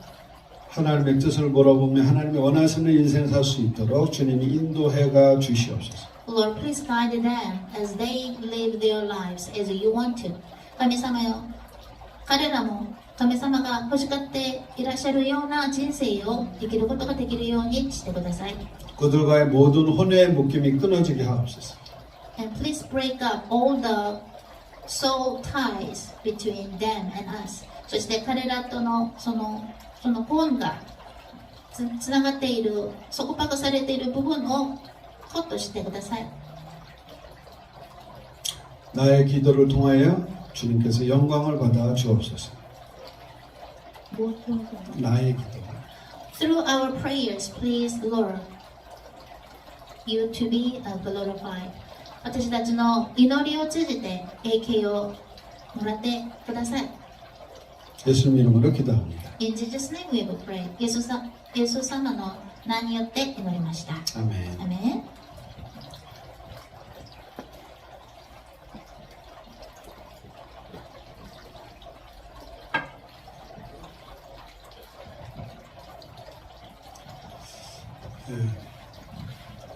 하나님의 뜻을 물어보며 하나님이 원하시는 인생 살 수 있도록 주님이 인도해가 주시옵소서. Lord, please guide them as they live their lives as you want to. 神様よ、彼らも神様が欲しがっていらっしゃるような人生を生きることができるようにしてください。 그들과의 모든 혼의 묶임이 끊어지게 하옵소서. And please break up all the soul ties between them and us. そして彼らとのその本がつながっている、束縛されている部分をカットしてください。 나의 기도를 통하여 주님께서 영광을 받아 주옵소서. 나의 기도. Through our prayers, please, Lord, you to be glorified. 私たちの祈りを通じて栄光をもらってください。 예수님 이름으로 기도합니다. In Jesus' name we will pray. イエス様の名によって祈りました。 아멘. アメン。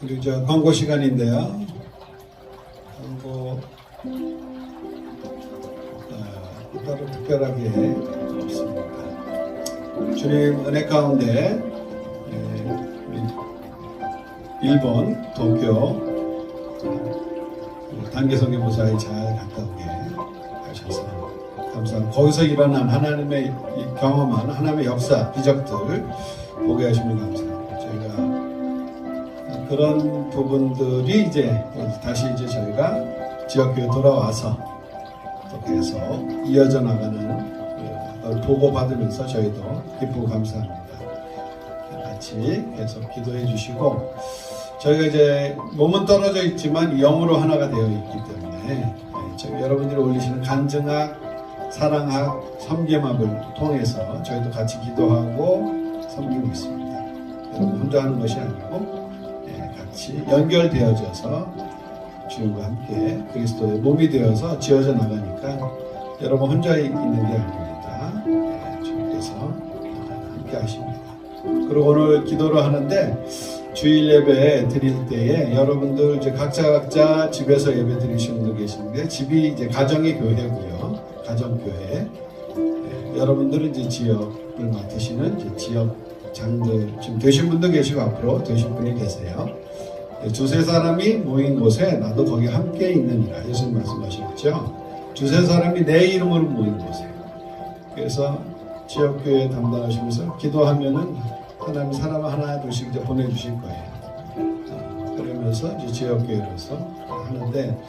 우리 저 광고 시간인데요. 광고 따로 특별하게 없습니다. 주님 은혜 가운데 일본 도쿄 단기 선교무사에 잘 갔다 오게 하셔서 감사합니다. 거기서 일어난 하나님의 경험한 하나님의 역사 기적들 보게 하시면 감사합니다. 저희가 그런 부분들이 이제 다시 이제 저희가 지역교회 돌아와서 또 계속 이어져 나가는 걸 보고받으면서 저희도 기쁘고 감사합니다. 같이 계속 기도해 주시고 저희가 이제 몸은 떨어져 있지만 영으로 하나가 되어 있기 때문에 여러분들이 올리시는 간증학, 사랑학, 섬김학을 통해서 저희도 같이 기도하고 섬기고 있습니다. 여러분 혼자 하는 것이 아니고 같이 연결되어져서 주님과 함께 그리스도의 몸이 되어서 지어져 나가니까 여러분 혼자 있는 게 아닙니다. 주님께서 함께 하십니다. 그리고 오늘 기도를 하는데 주일 예배 드릴 때에 여러분들 이제 각자 집에서 예배 드리시는 분들 계시는데 집이 이제 가정의 교회고요. 가정교회. 여러분들은 이제 지역을 맡으시는 이제 지역 장들 지금 되신 분도 계시고 앞으로 되신 분이 계세요. 두세 사람이 모인 곳에 나도 거기 함께 있느니라 예수님 말씀하셨죠. 두세 사람이 내 이름으로 모인 곳에. 그래서 지역교회 담당하시면서 기도하면은 하나님 사람 하나 둘씩 이제 보내주실 거예요. 그러면서 이제 지역교회로서 하는데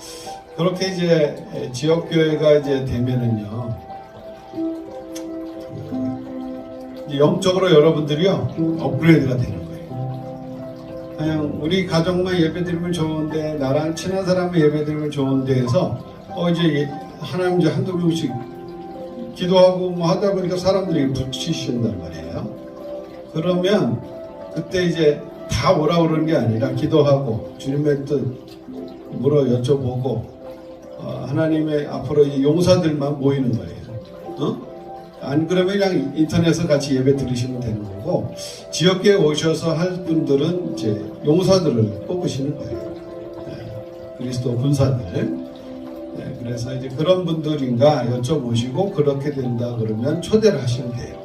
그렇게 이제 지역교회가 이제 되면은요. 영적으로 여러분들이요 업그레이드가 되는 거예요. 그냥 우리 가정만 예배드리면 좋은데 나랑 친한 사람만 예배드리면 좋은데 해서 이제 하나님 이제 한두 명씩 기도하고 뭐 하다 보니까 사람들이 붙이신단 말이에요. 그러면 그때 이제 다 오라 그러는 게 아니라 기도하고 주님의 뜻 물어 여쭤보고 하나님의 앞으로 이 용사들만 모이는 거예요. 안 그러면 그냥 인터넷에서 같이 예배 들으시면 되는 거고 지역교회 오셔서 할 분들은 이제 용사들을 뽑으시는 거예요. 그리스도 군사들. 그래서 이제 그런 분들인가 여쭤보시고 그렇게 된다 그러면 초대를 하시면 돼요.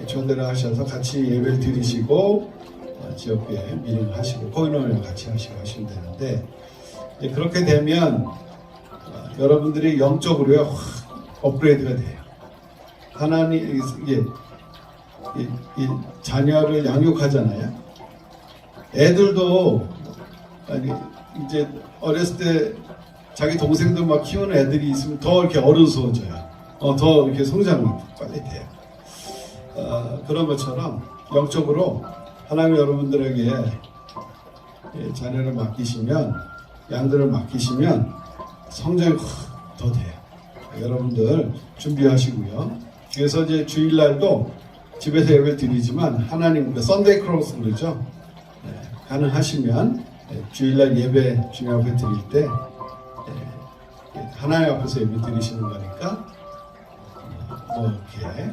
초대를 하셔서 같이 예배를 드리시고 지역교회 미링을 하시고 코인원을 같이 하시고 하시면 되는데 그렇게 되면 여러분들이 영적으로 확 업그레이드가 돼요. 하나님 이 자녀를 양육하잖아요. 애들도 아니 이제 어렸을 때 자기 동생들 막 키우는 애들이 있으면 더 이렇게 어른스러워져요. 더 이렇게 성장이 빨리 돼요. 그런 것처럼 영적으로 하나님 여러분들에게 자녀를 맡기시면 양들을 맡기시면 성장이 더 돼요. 여러분들 준비하시고요. 그래서 이제 주일날도 집에서 예배 드리지만 하나님 썬데이 크로스 그러죠. 가능하시면 주일날 예배 주님 앞에 드릴 때 하나님 앞에서 예배 드리시는 거니까 뭐 이렇게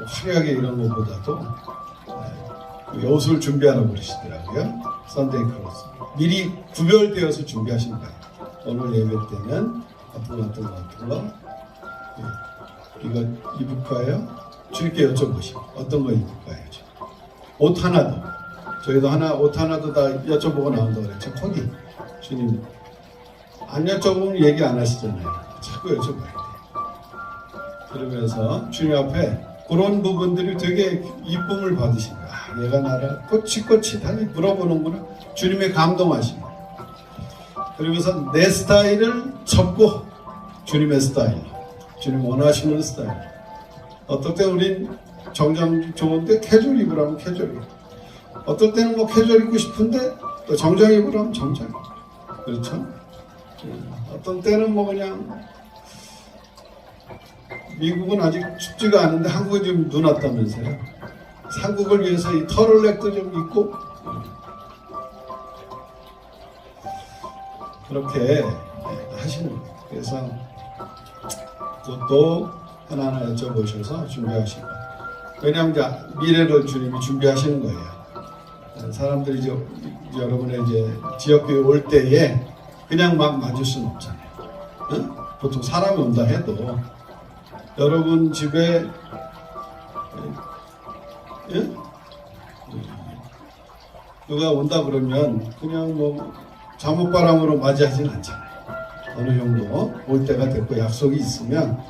화려하게 이런 것보다도 옷을 준비하라고 그러시더라고요. 썬데이 크로스 미리 구별되어서 준비하신 거예요. 오늘 예배 때는 어떤 거 이거 입을 거예요? 주님께 여쭤보시고 어떤 거 입을 거예요? 옷 하나도 저희도 옷 하나도 다 여쭤보고 나온다고 그랬죠. 코디 주님 안 여쭤보면 얘기 안 하시잖아요. 자꾸 여쭤봐야 돼. 그러면서 주님 앞에 그런 부분들이 되게 이쁨을 받으십니다. 아, 얘가 나를 꼬치꼬치 다 물어보는구나. 주님의 감동하십니다. 그러면서 내 스타일을 접고 주님의 스타일, 주님 원하시는 스타일. 어떨 때 우린 정장 좋은데 캐주얼 입으라면 캐주얼 입고, 어떨 때는 뭐 캐주얼 입고 싶은데 또 정장 입으라면 정장. 그렇죠? 어떤 때는 뭐 그냥 미국은 아직 춥지가 않은데 한국은 좀 눈 왔다면서요. 한국을 위해서 이 터럴넥도 좀 입고 그렇게 하시는 거예요. 그래서 그것도 하나하나 여쭤보셔서 준비하시고, 왜냐하면 이제 미래를 주님이 준비하시는 거예요. 사람들이 이제 여러분의 이제 지역교회 올 때에 그냥 막 맞을 수는 없잖아요. 응? 보통 사람이 온다 해도 여러분 집에 예? 누가 온다 그러면 그냥 뭐 잠옷바람으로 맞이하지는 않잖아요. 어느 정도 올 때가 됐고 약속이 있으면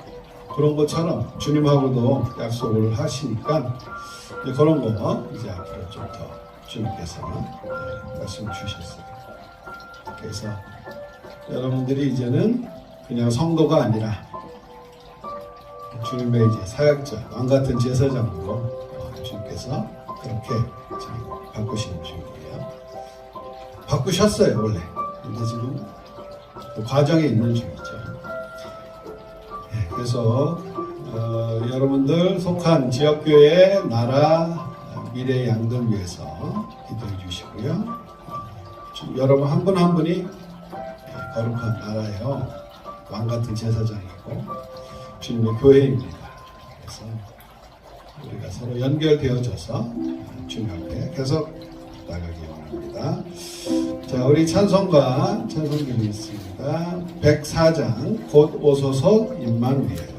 그런 것처럼 주님하고도 약속을 하시니까 이제 그런 거 이제 앞으로 좀 더 주님께서 말씀 주셨어요. 그래서 여러분들이 이제는 그냥 성도가 아니라 주님의 이제 사역자, 왕 같은 제사장으로 주님께서 그렇게 바꾸시는 중이에요. 바꾸셨어요 원래. 근데 지금 그 과정에 있는 중이죠. 네, 그래서 여러분들 속한 지역교회, 나라, 미래의 양들 위해서 기도해 주시고요. 여러분 한 분 한 분이 거룩한 나라예요. 왕 같은 제사장이고 주님의 교회입니다. 그래서 우리가 서로 연결되어져서 주님 앞에 계속 나가기 원합니다. 자, 우리 찬송가 찬송 드리겠습니다. 104장 곧 오소서 임만 위에.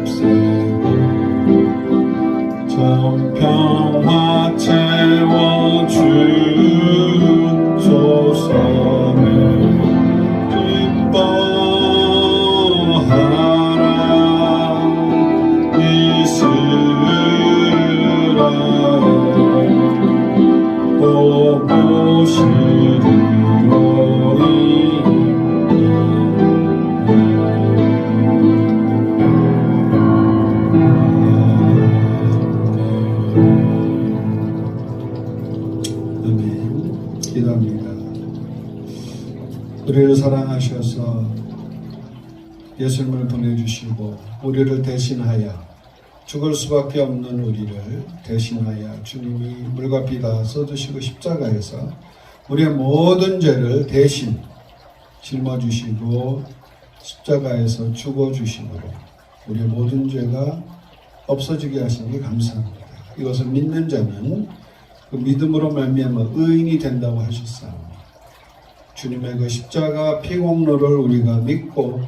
없어 사랑하셔서 예수님을 보내주시고 우리를 대신하여 죽을 수밖에 없는 우리를 대신하여 주님이 물과 피 다 쏟으시고 십자가에서 우리의 모든 죄를 대신 짊어주시고 십자가에서 죽어주심으로 우리의 모든 죄가 없어지게 하시니 감사합니다. 이것을 믿는 자는 그 믿음으로 말미암아 의인이 된다고 하셨사오니 주님의 그 십자가 피공로를 우리가 믿고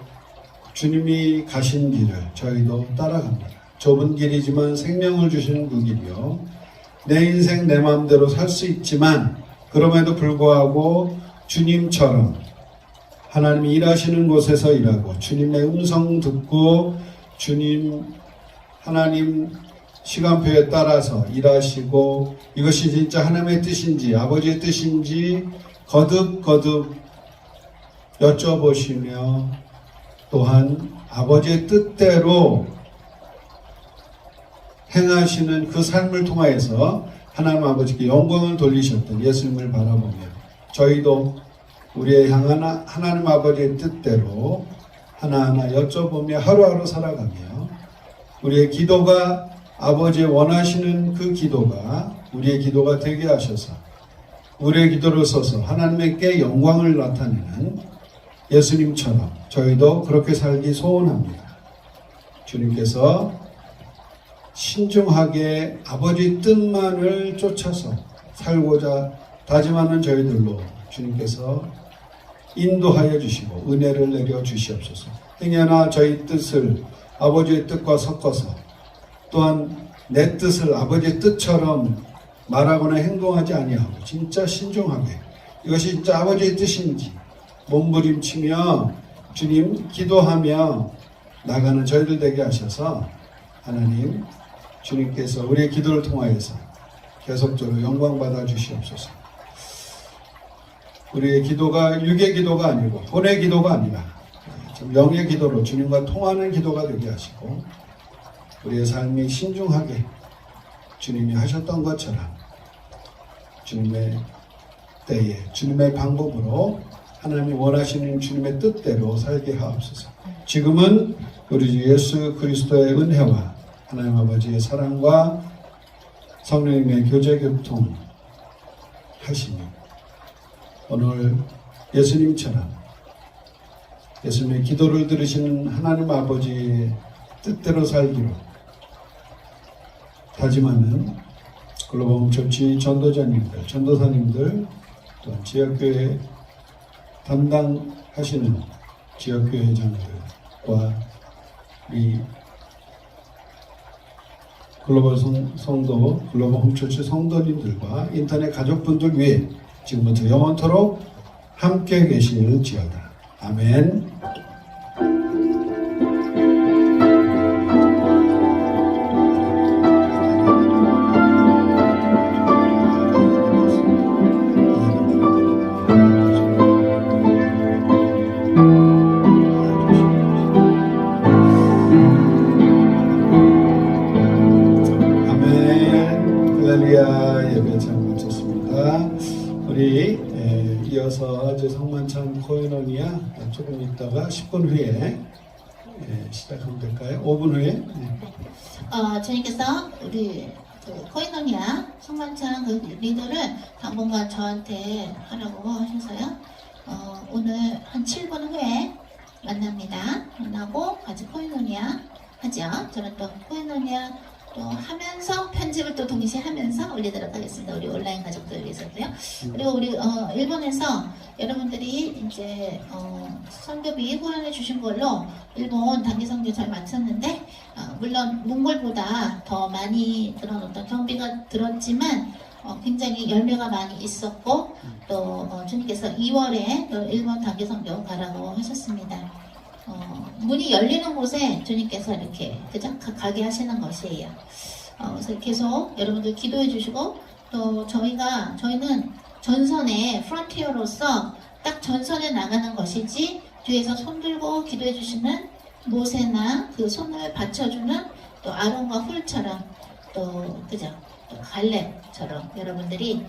주님이 가신 길을 저희도 따라갑니다. 좁은 길이지만 생명을 주시는 그 길이요. 내 인생 내 마음대로 살 수 있지만 그럼에도 불구하고 주님처럼 하나님이 일하시는 곳에서 일하고 주님의 음성 듣고 하나님 시간표에 따라서 일하시고 이것이 진짜 하나님의 뜻인지 아버지의 뜻인지 거듭거듭 여쭤보시며 또한 아버지의 뜻대로 행하시는 그 삶을 통하여서 하나님 아버지께 영광을 돌리셨던 예수님을 바라보며 저희도 우리의 향한 하나님 아버지의 뜻대로 하나하나 여쭤보며 하루하루 살아가며 우리의 기도가 아버지의 원하시는 그 기도가 우리의 기도가 되게 하셔서 우리의 기도를 써서 하나님께 영광을 나타내는 예수님처럼 저희도 그렇게 살기 소원합니다. 주님께서 신중하게 아버지 뜻만을 쫓아서 살고자 다짐하는 저희들로 주님께서 인도하여 주시고 은혜를 내려 주시옵소서. 행여나 저희 뜻을 아버지의 뜻과 섞어서 또한 내 뜻을 아버지의 뜻처럼 말하거나 행동하지 아니하고 진짜 신중하게 이것이 진짜 아버지의 뜻인지 몸부림치며 주님 기도하며 나가는 저희들 되게 하셔서 하나님 주님께서 우리의 기도를 통하여서 계속적으로 영광 받아 주시옵소서. 우리의 기도가 육의 기도가 아니고 혼의 기도가 아니라 영의 기도로 주님과 통하는 기도가 되게 하시고 우리의 삶이 신중하게 주님이 하셨던 것처럼 주님의 때에 주님의 방법으로 하나님이 원하시는 주님의 뜻대로 살게 하옵소서. 지금은 우리 주 예수 그리스도의 은혜와 하나님 아버지의 사랑과 성령님의 교제 교통 하시며 오늘 예수님처럼 예수님의 기도를 들으시는 하나님 아버지의 뜻대로 살기로 다짐하는 글로벌 조치 전도자님들, 전도사님들, 또 지역교회 담당하시는 지역교회 회장들과 이 글로벌 성도, 글로벌 홈처치 성도님들과 인터넷 가족분들 위해 지금부터 영원토록 함께 계시는지어다. 아멘. 우리 이어서 이제 성만찬 코인원이야 조금 있다가 10분 후에 시작하면 될까요? 5분 후에? 네. 주님께서 우리 그 코인원이야 성만찬 그 리더를 당분간 저한테 하라고 하셔서요. 오늘 한 7분 후에 만납니다. 만나고 같이 코인원이야 하죠. 저는 또 코인원이야 또 하면서 편집을 또 동시에 하면서 올리도록 하겠습니다. 우리 온라인 가족들 위해서도요. 그리고 우리 일본에서 여러분들이 이제 선교비 후원해 주신 걸로 일본 단기 선교 잘 마쳤는데 물론 몽골보다 더 많이 그런 어떤 경비가 들었지만 굉장히 열매가 많이 있었고 또 주님께서 2월에 또 일본 단기 선교 가라고 하셨습니다. 문이 열리는 곳에 주님께서 이렇게 그냥 가게 하시는 것이에요. 그래서 계속 여러분들 기도해 주시고 또 저희는 전선의 프론티어로서 딱 전선에 나가는 것이지 뒤에서 손 들고 기도해 주시는 모세나 그 손을 받쳐주는 또 아론과 훌처럼 또 그죠? 또 갈렙처럼 여러분들이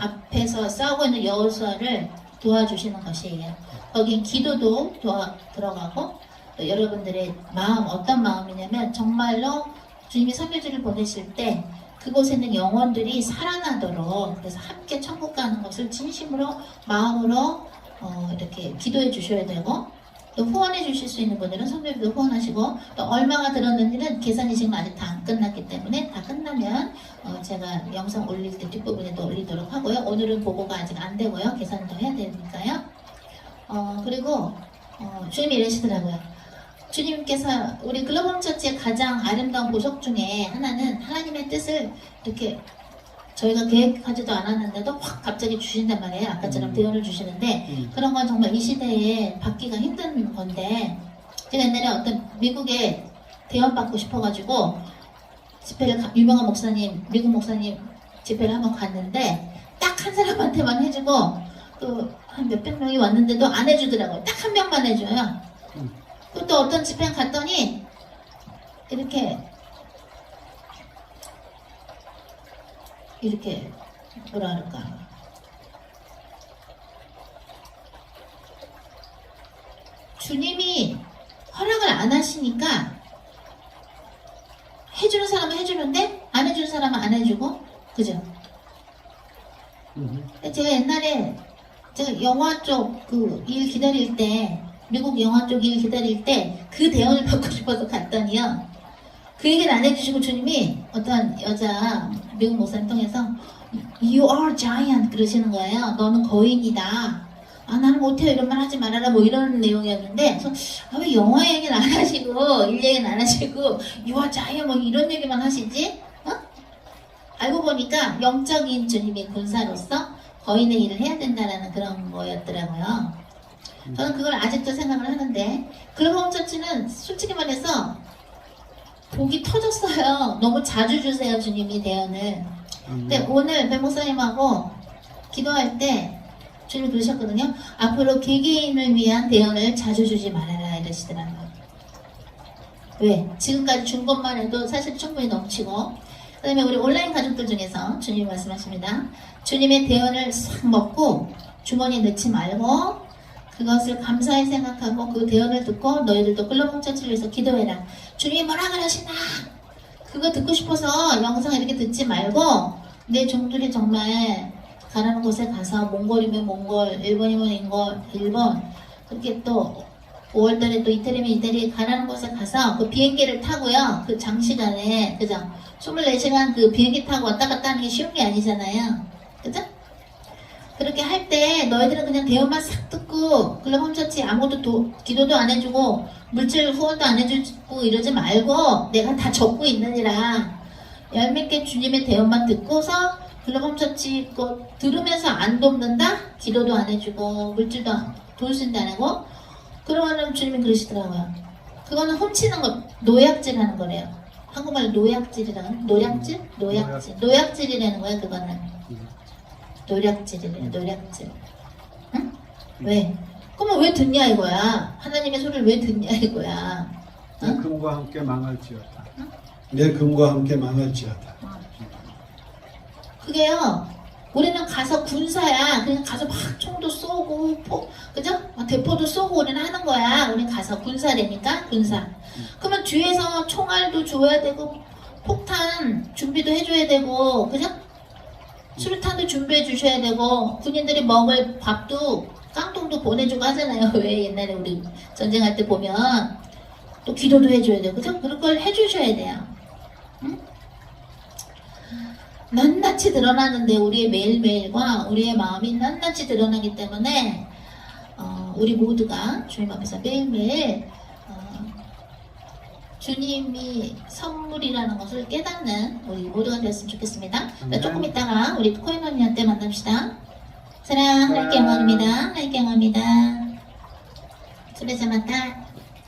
앞에서 싸우고 있는 여호수아를 도와주시는 것이에요. 거긴 기도도 들어가고 또 여러분들의 마음 어떤 마음이냐면 정말로 주님이 선교지를 보내실 때 그곳에 있는 영혼들이 살아나도록 그래서 함께 천국 가는 것을 진심으로 마음으로 이렇게 기도해 주셔야 되고 또 후원해 주실 수 있는 분들은 선교비도 후원하시고 또 얼마가 들었는지는 계산이 지금 아직 다 안 끝났기 때문에 다 끝나면 제가 영상 올릴 때 뒷부분에도 올리도록 하고요. 오늘은 보고가 아직 안 되고요. 계산도 해야 되니까요. 그리고 주님이 이러시더라고요. 주님께서 우리 글로벌 처치의 가장 아름다운 보석 중에 하나는 하나님의 뜻을 이렇게 저희가 계획하지도 않았는데도 확 갑자기 주신단 말이에요. 아까처럼 대언을 주시는데 그런 건 정말 이 시대에 받기가 힘든 건데 제가 옛날에 어떤 미국에 대언 받고 싶어가지고 집회를 유명한 목사님, 미국 목사님 집회를 한번 갔는데 딱 한 사람한테만 해주고 또 한 몇백 명이 왔는데도 안 해주더라고요. 딱 한 명만 해줘요. 또 어떤 집회 갔더니 이렇게 뭐라 그럴까 주님이 허락을 안 하시니까 해주는 사람은 해주는데 안 해주는 사람은 안 해주고 그죠? 제가 옛날에 제가 영화 쪽 그 일 기다릴 때 미국 영화 쪽 일 기다릴 때 그 대언을 받고 싶어서 갔더니요 그 얘기를 안 해주시고 주님이 어떤 여자 미국 목사님 통해서 You are giant 그러시는 거예요. 너는 거인이다. 아 나는 못해요 이런 말 하지 말아라 뭐 이런 내용이었는데 그래서 왜 영화 얘기는 안 하시고 일 얘기는 안 하시고 You are giant 뭐 이런 얘기만 하시지? 알고 보니까 영적인 주님이 군사로서 거인의 일을 해야 된다라는 그런 거였더라고요. 저는 그걸 아직도 생각을 하는데 글로벌 처치는 솔직히 말해서 복이 터졌어요. 너무 자주 주세요 주님이 대언을. 근데 오늘 배 목사님하고 기도할 때 주님이 그러셨거든요. 앞으로 개개인을 위한 대언을 자주 주지 말아라 이러시더라고요. 왜? 지금까지 준 것만 해도 사실 충분히 넘치고 그 다음에 우리 온라인 가족들 중에서 주님이 말씀하십니다. 주님의 대언을 싹 먹고 주머니에 넣지 말고 그것을 감사히 생각하고 그 대언을 듣고 너희들도 글로벌 처치를 위해서 기도해라. 주님이 뭐라 그러시나 그거 듣고 싶어서 영상 이렇게 듣지 말고 내 종들이 정말 가라는 곳에 가서 몽골이면 몽골, 일본이면 일본 그렇게 또 5월달에 또 이태리면 이태리 가라는 곳에 가서 그 비행기를 타고요. 그 장시간에 그죠? 24시간 그 비행기 타고 왔다 갔다 하는 게 쉬운 게 아니잖아요. 그죠? 그렇게 할 때 너희들은 그냥 대언만 싹 듣고 글로벌 처치 아무것도 기도도 안 해주고 물질 후원도 안 해주고 이러지 말고 내가 다 적고 있느니라 열몇개 주님의 대언만 듣고서 글로벌 처치 거 들으면서 안 돕는다? 기도도 안 해주고 물질도 도와준다 안 하고 그러면은 주님이 그러시더라고요. 그거는 훔치는 거 노약질하는 거래요. 한국말로 노약질이라는 노약질? 노약질이라는 거예요. 그거는 노략질이래요. 노략질. 응? 왜? 그러면 왜 듣냐 이거야. 하나님의 소리를 왜 듣냐 이거야. 내 금과 함께 망할지어다. 응? 내 금과 함께 망할지어다. 그게요. 우리는 가서 군사야. 그냥 가서 막 총도 쏘고 그죠? 막 대포도 쏘고 우리는 하는 거야. 우리는 가서 군사라니까 군사. 그러면 뒤에서 총알도 줘야 되고 폭탄 준비도 해줘야 되고 그죠? 수류탄도 준비해 주셔야 되고 군인들이 먹을 밥도 깡통도 보내주고 하잖아요. 왜 옛날에 우리 전쟁할 때 보면 또 기도도 해줘야 되고 그죠? 그런 걸 해주셔야 돼요. 응? 낱낱이 드러나는데 우리의 매일매일과 우리의 마음이 낱낱이 드러나기 때문에 우리 모두가 주님 앞에서 매일매일 주님이 선물이라는 것을 깨닫는 우리 모두가 되었으면 좋겠습니다. 조금 있다가 우리 코인 언니한테 만납시다. 사랑 하나님께 영광입니다. 하나님께 영광입니다. 수레자 마타.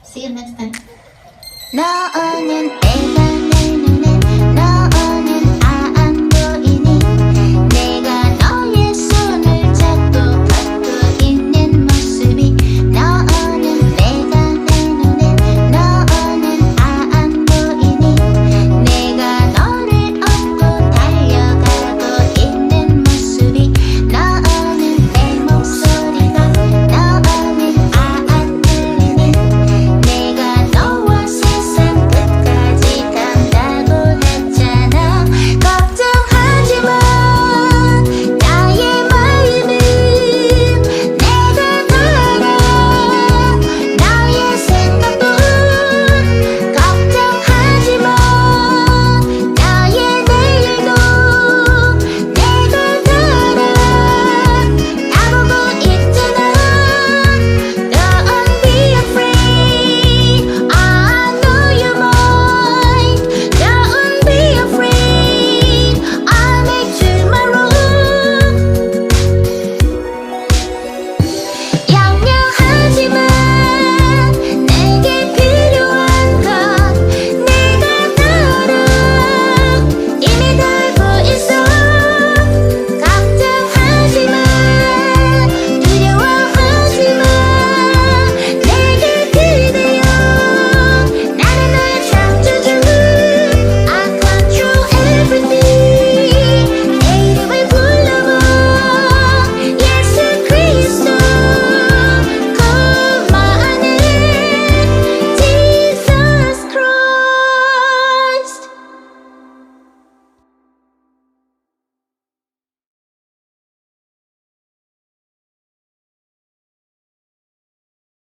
See you next time. 너는